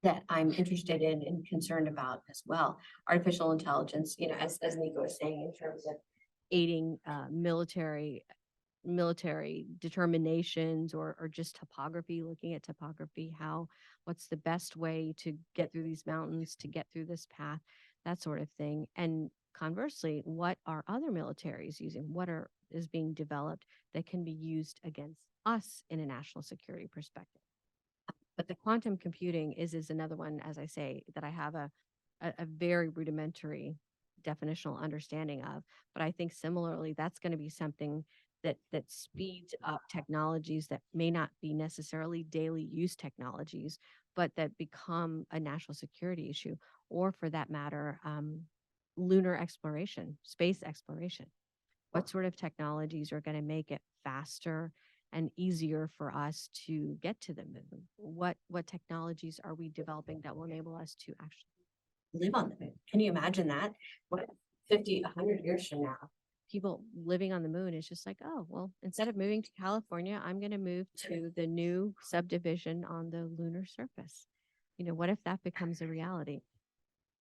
that I'm interested in and concerned about as well. Artificial intelligence, as Nico was saying, in terms of aiding military determinations or just topography, looking at topography, what's the best way to get through these mountains, to get through this path, that sort of thing. And conversely, what are other militaries using? What is being developed that can be used against us in a national security perspective? But the quantum computing is another one, as I say, that I have a very rudimentary definitional understanding of. But I think similarly, that's going to be something that speeds up technologies that may not be necessarily daily use technologies, but that become a national security issue, or for that matter, lunar exploration, space exploration. What sort of technologies are going to make it faster and easier for us to get to the moon? What technologies are we developing that will enable us to actually live on the moon? Can you imagine that? What 50, 100 years from now, people living on the moon is just like, oh, well, instead of moving to California, I'm going to move to the new subdivision on the lunar surface. What if that becomes a reality?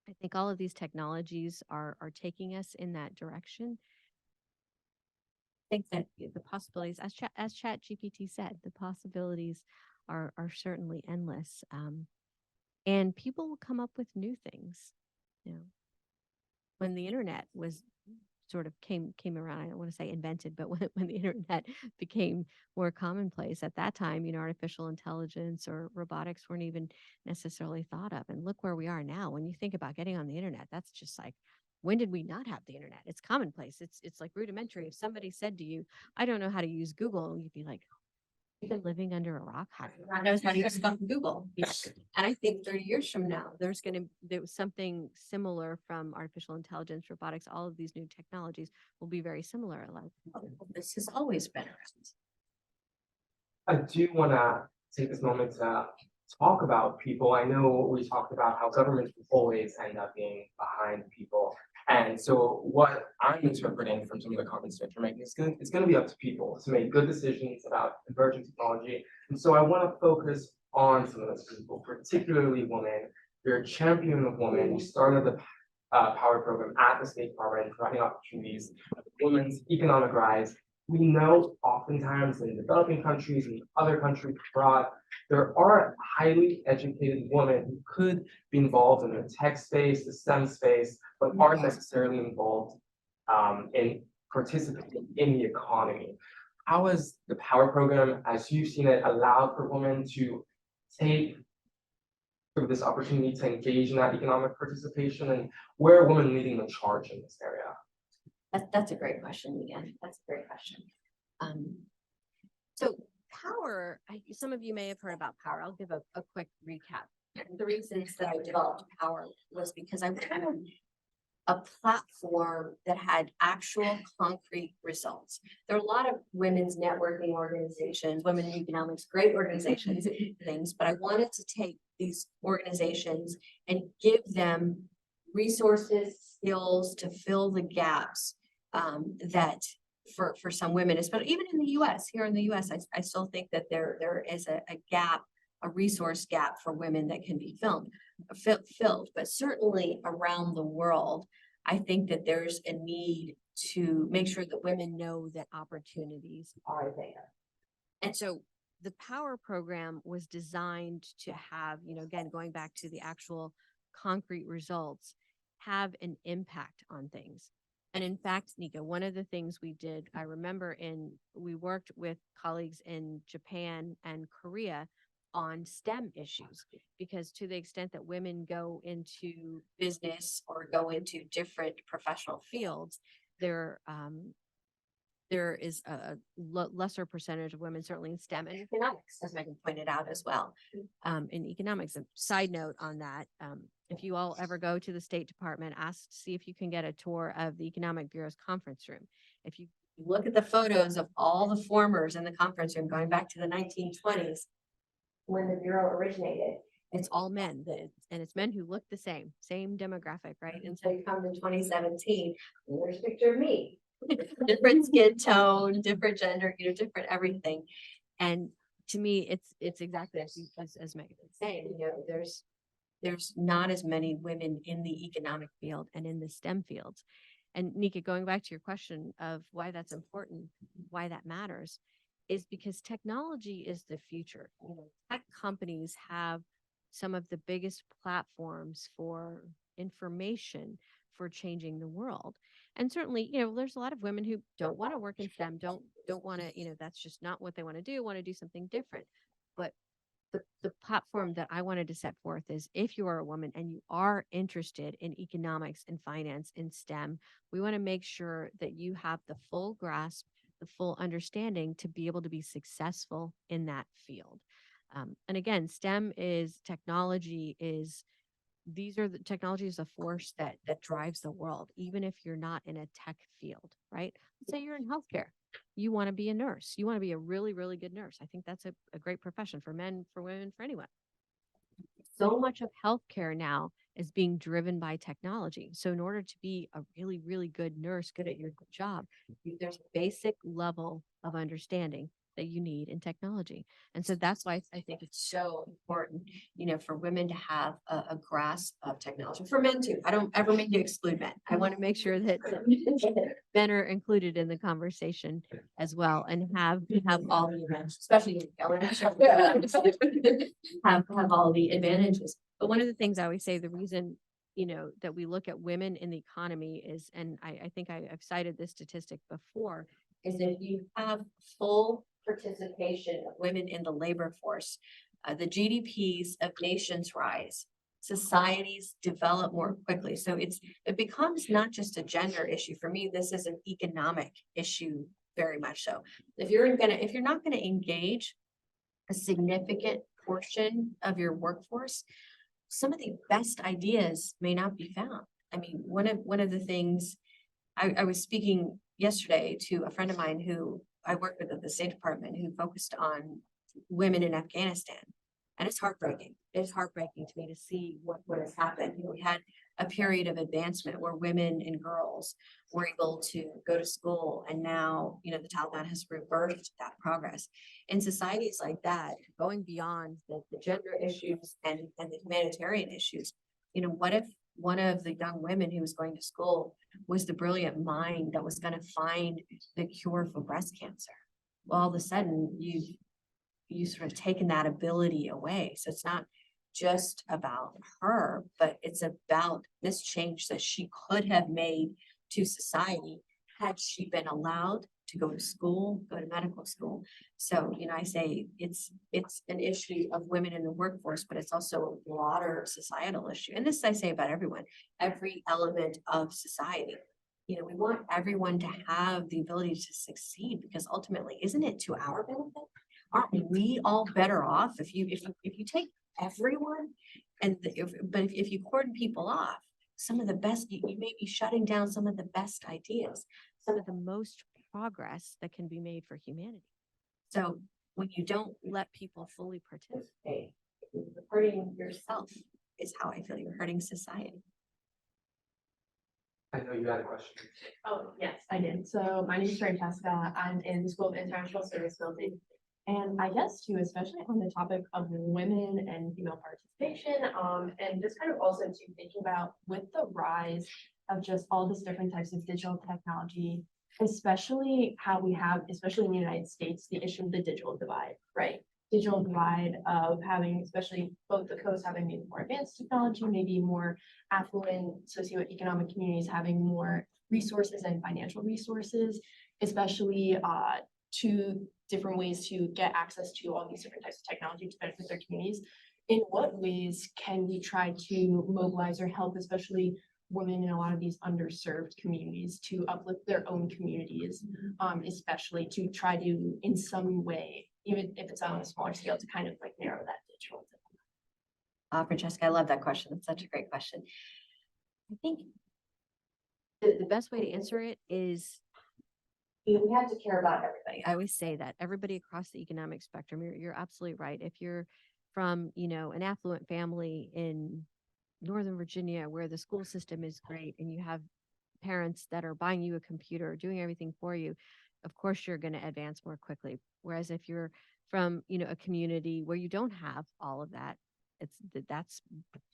I think all of these technologies are taking us in that direction. I think that the possibilities, as ChatGPT said, the possibilities are certainly endless. And people will come up with new things. When the internet was sort of came around, I don't want to say invented, but when the internet became more commonplace at that time, artificial intelligence or robotics weren't even necessarily thought of. And look where we are now. When you think about getting on the internet, that's just like, when did we not have the internet? It's commonplace. It's like rudimentary. If somebody said to you, I don't know how to use Google, you'd be like, you've been living under a rock. How do you not know how to use Google? And I think 30 years from now, there was something similar from artificial intelligence, robotics, all of these new technologies will be very similar. Like, oh, this has always been around. I do want to take this moment to talk about people. I know we talked about how governments always end up being behind people. And so what I'm interpreting from some of the comments that you're making is it's going to be up to people to make good decisions about emerging technology. And so I want to focus on some of those people, particularly women. You're a champion of women. You started the Power program at the State Department, providing opportunities for women's economic rise. We know oftentimes in developing countries and other countries abroad, there are highly educated women who could be involved in the tech space, the STEM space, but aren't necessarily involved in participating in the economy. How has the Power program, as you've seen it, allowed for women to take sort of this opportunity to engage in that economic participation, and where are women leading the charge in this area? That's a great question, again. That's a great question. So Power, some of you may have heard about Power. I'll give a quick recap. The reasons that I developed Power was because I wanted a platform that had actual concrete results. There are a lot of women's networking organizations, women in economics, great organizations, things, but I wanted to take these organizations and give them resources, skills to fill the gaps that for some women, especially even in the US, here in the US, I still think that there is a gap, a resource gap for women that can be filled, but certainly around the world, I think that there's a need to make sure that women know that opportunities are there. And so the Power program was designed to have, again, going back to the actual concrete results, have an impact on things. And in fact, Nika, one of the things we did, I remember we worked with colleagues in Japan and Korea on STEM issues, because to the extent that women go into business or go into different professional fields, there is a lesser percentage of women, certainly in STEM and economics, as Megan pointed out as well. In economics, a side note on that, if you all ever go to the State Department, see if you can get a tour of the Economic Bureau's conference room. If you look at the photos of all the formers in the conference room going back to the 1920s, when the Bureau originated, it's all men, and it's men who look the same demographic, right? And so you come to 2017, and there's a picture of me. Different skin tone, different gender, different everything. And to me, it's exactly as Megan was saying, there's not as many women in the economic field and in the STEM fields. And Nika, going back to your question of why that's important, why that matters, is because technology is the future. Tech companies have some of the biggest platforms for information for changing the world. And certainly, there's a lot of women who don't want to work in STEM, don't want to, that's just not what they want to do something different. But the platform that I wanted to set forth is, if you are a woman and you are interested in economics and finance and STEM, we want to make sure that you have the full grasp, the full understanding to be able to be successful in that field. And again, STEM is technology technology is a force that drives the world, even if you're not in a tech field, right? Let's say you're in healthcare. You want to be a nurse. You want to be a really, really good nurse. I think that's a great profession for men, for women, for anyone. So much of healthcare now is being driven by technology. So in order to be a really, really good nurse, good at your job, there's a basic level of understanding that you need in technology. And so that's why I think it's so important, for women to have a grasp of technology. For men too. I don't ever mean to exclude men. I want to make sure that men are included in the conversation as well, and have all the advantages, especially have all the advantages. But one of the things I always say, the reason that we look at women in the economy is, and I think I've cited this statistic before, is that if you have full participation of women in the labor force, the GDPs of nations rise, societies develop more quickly. So it becomes not just a gender issue. For me, this is an economic issue, very much so. If you're not gonna engage a significant portion of your workforce, some of the best ideas may not be found. I mean, one of the things I was speaking yesterday to a friend of mine who I worked with at the State Department, who focused on women in Afghanistan. And it's heartbreaking. It's heartbreaking to me to see what has happened. We had a period of advancement where women and girls were able to go to school. And now, the Taliban has reversed that progress. In societies like that, going beyond the gender issues and the humanitarian issues, what if one of the young women who was going to school was the brilliant mind that was going to find the cure for breast cancer? Well, all of a sudden, you sort of taken that ability away. So it's not just about her, but it's about this change that she could have made to society had she been allowed to go to school, go to medical school. So, I say it's an issue of women in the workforce, but it's also a broader societal issue. And this I say about everyone, every element of society. We want everyone to have the ability to succeed, because ultimately, isn't it to our benefit? Aren't we all better off if you take everyone if you cordon people off, some of the best, you may be shutting down some of the best ideas, some of the most progress that can be made for humanity. So when you don't let people fully participate, you're hurting yourself is how I feel. You're hurting society. I know you had a question. Oh, yes, I did. So my name is Francesca. I'm in the School of International Service Building. And I guess too, especially on the topic of women and female participation, and just kind of also to thinking about with the rise of just all these different types of digital technology, especially how we have, especially in the United States, the issue of the digital divide, right? Digital divide of having, especially both the coasts having maybe more advanced technology, maybe more affluent socioeconomic communities having more resources and financial resources, especially to different ways to get access to all these different types of technology to benefit their communities. In what ways can we try to mobilize or help, especially women in a lot of these underserved communities, to uplift their own communities, especially to try to, in some way, even if it's on a smaller scale, to kind of like narrow that digital divide? Francesca, I love that question. That's such a great question. I think the best way to answer it is we have to care about everybody. I always say that everybody across the economic spectrum, you're absolutely right. If you're from, an affluent family in Northern Virginia where the school system is great and you have parents that are buying you a computer, doing everything for you, of course you're going to advance more quickly. Whereas if you're from, a community where you don't have all of that, that's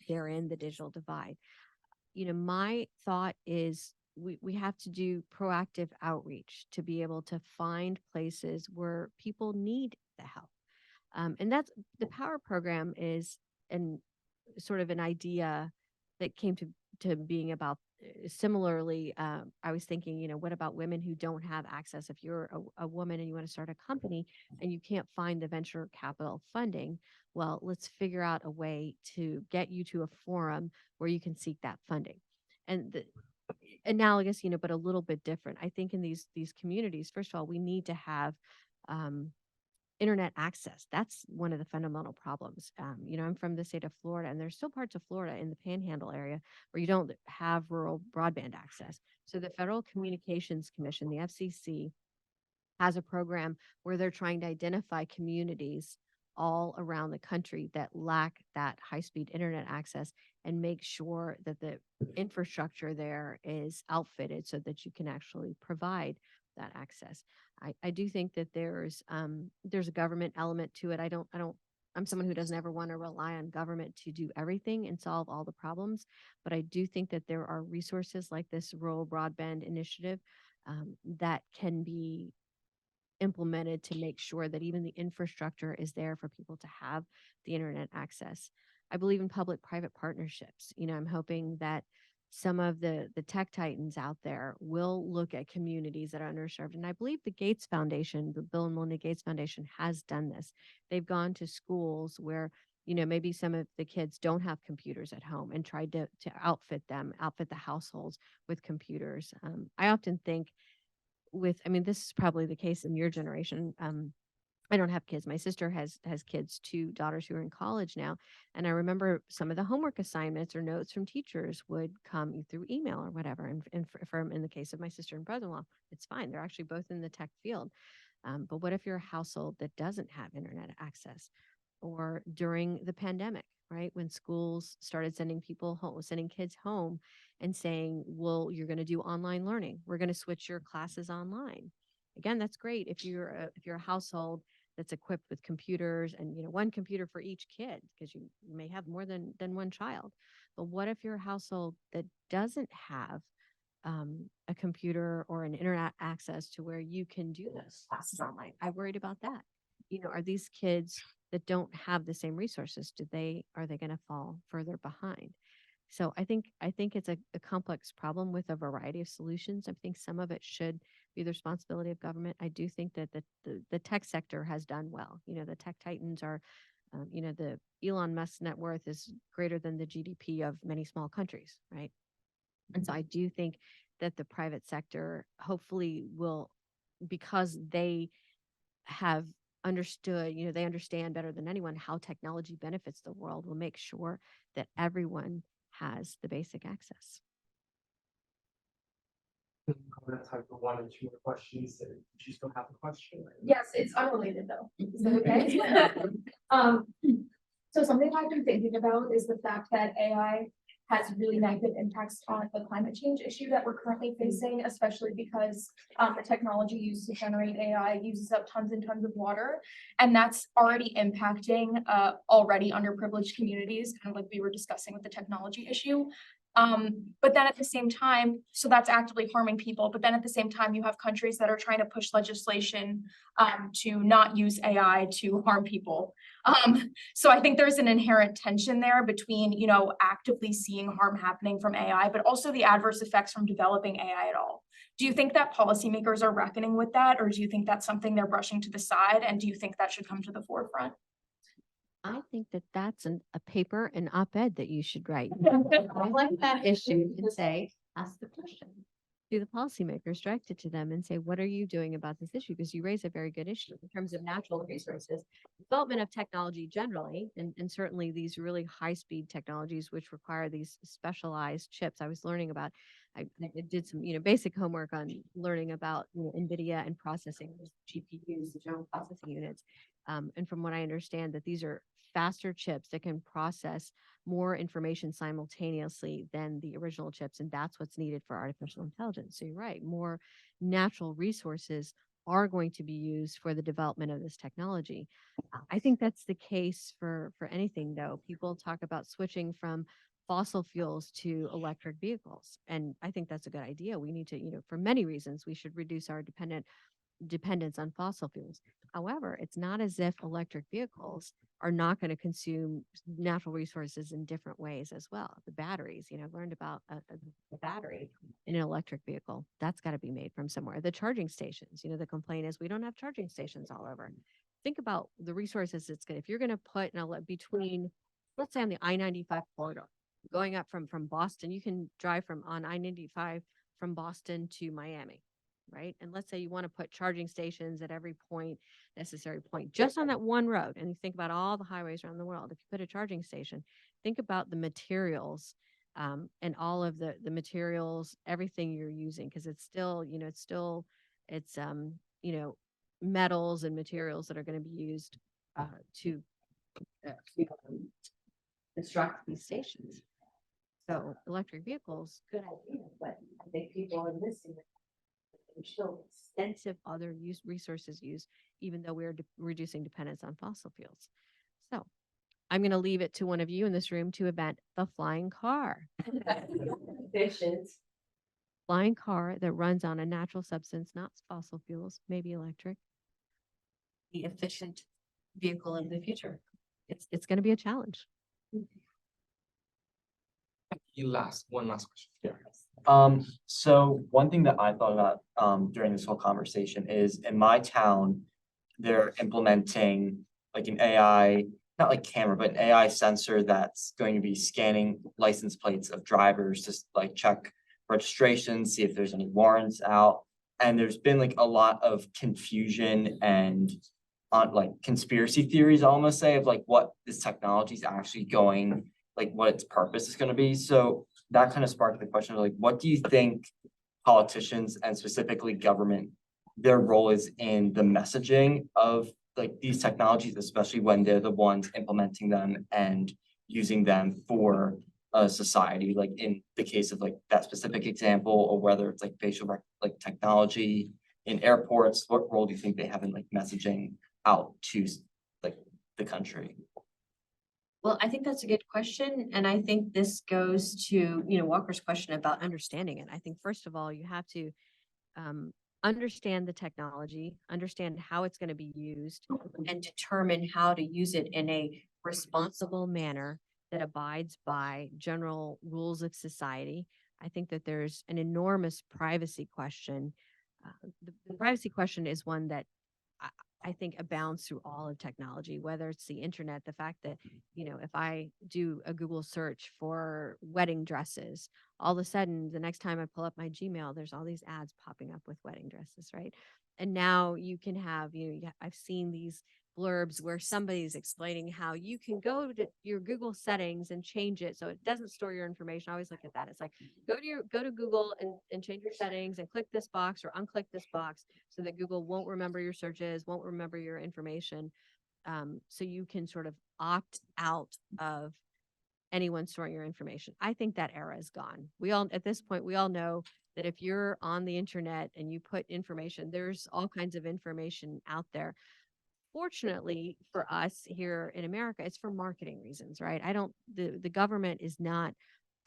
therein the digital divide. My thought is we have to do proactive outreach to be able to find places where people need the help. And that's the POWER program is sort of an idea that came to being about. Similarly, I was thinking, what about women who don't have access? If you're a woman and you want to start a company and you can't find the venture capital funding, well, let's figure out a way to get you to a forum where you can seek that funding. And analogous, but a little bit different. I think in these communities, first of all, we need to have internet access. That's one of the fundamental problems. I'm from the state of Florida, and there's still parts of Florida in the Panhandle area where you don't have rural broadband access. So the Federal Communications Commission, the FCC, has a program where they're trying to identify communities all around the country that lack that high-speed internet access and make sure that the infrastructure there is outfitted so that you can actually provide that access. I do think that there's a government element to it. I'm someone who doesn't ever want to rely on government to do everything and solve all the problems, but I do think that there are resources like this rural broadband initiative that can be implemented to make sure that even the infrastructure is there for people to have the internet access. I believe in public-private partnerships. I'm hoping that some of the tech titans out there will look at communities that are underserved. And I believe the Gates Foundation, the Bill and Melinda Gates Foundation, has done this. They've gone to schools where, maybe some of the kids don't have computers at home and tried to outfit the households with computers. I often think this is probably the case in your generation. I don't have kids. My sister has kids, 2 daughters who are in college now. And I remember some of the homework assignments or notes from teachers would come through email or whatever. And in the case of my sister and brother-in-law, it's fine. They're actually both in the tech field. But what if you're a household that doesn't have internet access? Or during the pandemic, right? When schools started sending people home, sending kids home and saying, well, you're going to do online learning. We're going to switch your classes online. Again, that's great if you're a household that's equipped with computers and, one computer for each kid, because you may have more than one child. But what if you're a household that doesn't have a computer or an internet access to where you can do those classes online? I worried about that. Are these kids that don't have the same resources, are they going to fall further behind? So I think it's a complex problem with a variety of solutions. I think some of it should be the responsibility of government. I do think that the tech sector has done well. The tech titans are, the Elon Musk net worth is greater than the GDP of many small countries, right? And so I do think that the private sector hopefully will, because they have understood, they understand better than anyone how technology benefits the world, will make sure that everyone has the basic access. I'm gonna have time for 1 or 2 more questions. Do you still have a question? Yes, it's unrelated though. Is that okay? So something I've been thinking about is the fact that AI has really negative impacts on the climate change issue that we're currently facing, especially because the technology used to generate AI uses up tons and tons of water. And that's already impacting already underprivileged communities, kind of like we were discussing with the technology issue. But then at the same time, so that's actively harming people. But then at the same time, you have countries that are trying to push legislation to not use AI to harm people. So I think there's an inherent tension there between, actively seeing harm happening from AI, but also the adverse effects from developing AI at all. Do you think that policymakers are reckoning with that, or do you think that's something they're brushing to the side? And do you think that should come to the forefront? I think that that's a paper, an op-ed that you should write. I like that issue and say, ask the question. Do the policymakers, direct it to them and say, what are you doing about this issue? Because you raise a very good issue in terms of natural resources, development of technology generally, and certainly these really high-speed technologies, which require these specialized chips. I was learning about, I did some, basic homework on learning about NVIDIA and processing GPUs, the general processing units. And from what I understand, that these are faster chips that can process more information simultaneously than the original chips. And that's what's needed for artificial intelligence. So you're right, more natural resources are going to be used for the development of this technology. I think that's the case for anything, though. People talk about switching from fossil fuels to electric vehicles. And I think that's a good idea. We need to, for many reasons, we should reduce our dependence on fossil fuels. However, it's not as if electric vehicles are not going to consume natural resources in different ways as well. The batteries, I've learned about a battery in an electric vehicle. That's got to be made from somewhere. The charging stations, the complaint is we don't have charging stations all over. Think about the resources it's going to, if you're going to put between, let's say on the I-95 corridor, going up from Boston, you can drive on I-95 from Boston to Miami. Right. And let's say you want to put charging stations at every necessary point, just on that one road. And you think about all the highways around the world. If you put a charging station, think about the materials and all of the materials, everything you're using, because it's still, metals and materials that are going to be used to construct these stations. So electric vehicles, good idea, but I think people are missing it. There's still extensive other resources used, even though we're reducing dependence on fossil fuels. So I'm going to leave it to one of you in this room to invent the flying car. Flying car that runs on a natural substance, not fossil fuels, maybe electric. The efficient vehicle of the future. It's going to be a challenge. One last question. Yeah. So one thing that I thought about during this whole conversation is in my town, they're implementing like an AI, not like camera, but an AI sensor that's going to be scanning license plates of drivers to like check registration, see if there's any warrants out. And there's been like a lot of confusion and on like conspiracy theories, I almost say, of like what this technology is actually going, like what its purpose is going to be. So that kind of sparked the question of like, what do you think politicians and specifically government, their role is in the messaging of like these technologies, especially when they're the ones implementing them and using them for a society, like in the case of like that specific example, or whether it's like like technology in airports, what role do you think they have in like messaging out to like the country? Well, I think that's a good question. And I think this goes to, Walker's question about understanding it. I think first of all, you have to understand the technology, understand how it's going to be used, and determine how to use it in a responsible manner that abides by general rules of society. I think that there's an enormous privacy question. The privacy question is one that I think abounds through all of technology, whether it's the internet, the fact that, if I do a Google search for wedding dresses, all of a sudden, the next time I pull up my Gmail, there's all these ads popping up with wedding dresses, right? And now you can have, I've seen these blurbs where somebody's explaining how you can go to your Google settings and change it so it doesn't store your information. I always look at that. It's like go to Google and change your settings and click this box or unclick this box so that Google won't remember your searches, won't remember your information. So you can sort of opt out of anyone storing your information. I think that era is gone. At this point, we all know that if you're on the internet and you put information, there's all kinds of information out there. Fortunately for us here in America, it's for marketing reasons, right? The government is not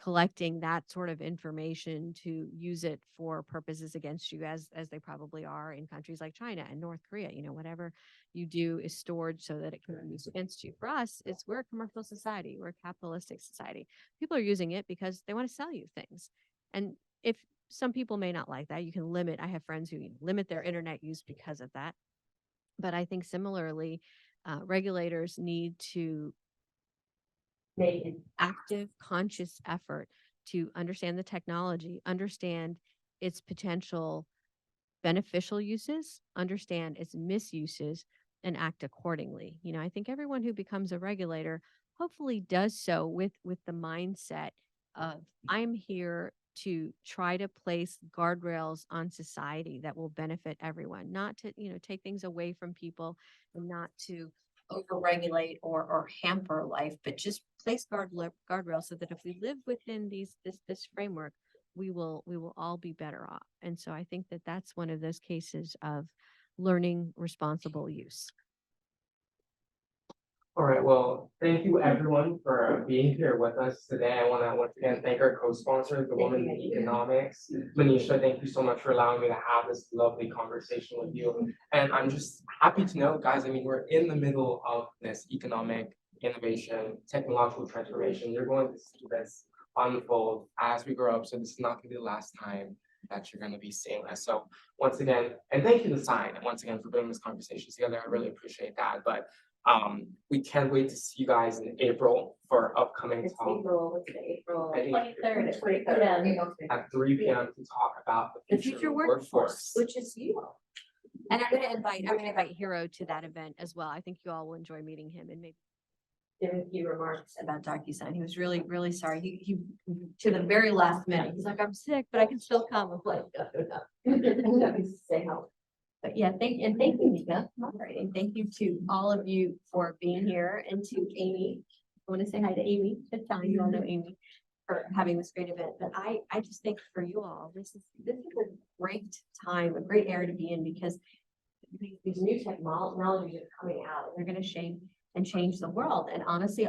collecting that sort of information to use it for purposes against you as they probably are in countries like China and North Korea. Whatever you do is stored so that it can be used against you. For us, we're a commercial society, we're a capitalistic society. People are using it because they want to sell you things. And if some people may not like that, you can limit. I have friends who limit their internet use because of that. But I think similarly, regulators need to make an active, conscious effort to understand the technology, understand its potential beneficial uses, understand its misuses, and act accordingly. I think everyone who becomes a regulator hopefully does so with the mindset of I'm here to try to place guardrails on society that will benefit everyone, not to, take things away from people and not to overregulate or hamper life, but just place guardrails so that if we live within this framework, we will all be better off. And so I think that that's one of those cases of learning responsible use. All right, well, thank you everyone for being here with us today. I want to once again thank our co-sponsor, the Women in Economics. Manisha, thank you so much for allowing me to have this lovely conversation with you. And I'm just happy to know, guys, we're in the middle of this economic innovation, technological transformation. You're going to see this unfold as we grow up. So this is not going to be the last time that you're going to be seeing us. So once again, and thank you to Sine, and once again for bringing this conversation together. I really appreciate that. But we can't wait to see you guys in April for upcoming talk. April 23rd at 3 p.m. At 3 p.m. to talk about the future workforce. Which is you. And I'm going to invite Hero to that event as well. I think you all will enjoy meeting him and maybe give a few remarks about DocuSign. He was really, really sorry. He to the very last minute, he's like, I'm sick, but I can still come. I'm like, no. Say help. But yeah, thank you, Nika. All right, and thank you to all of you for being here, and to Amy. I want to say hi to Amy. Just telling you all know Amy for having this great event. But I just think for you all, this is a great time, a great era to be in, because these new technologies are coming out, and they're going to shape and change the world. And honestly,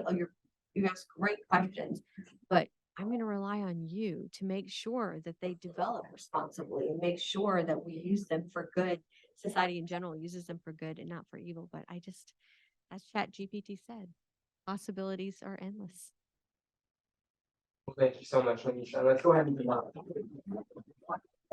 you ask great questions, but I'm going to rely on you to make sure that they develop responsibly and make sure that we use them for good. Society in general uses them for good and not for evil. But as ChatGPT said, possibilities are endless. Well, thank you so much, Manisha. Let's go ahead and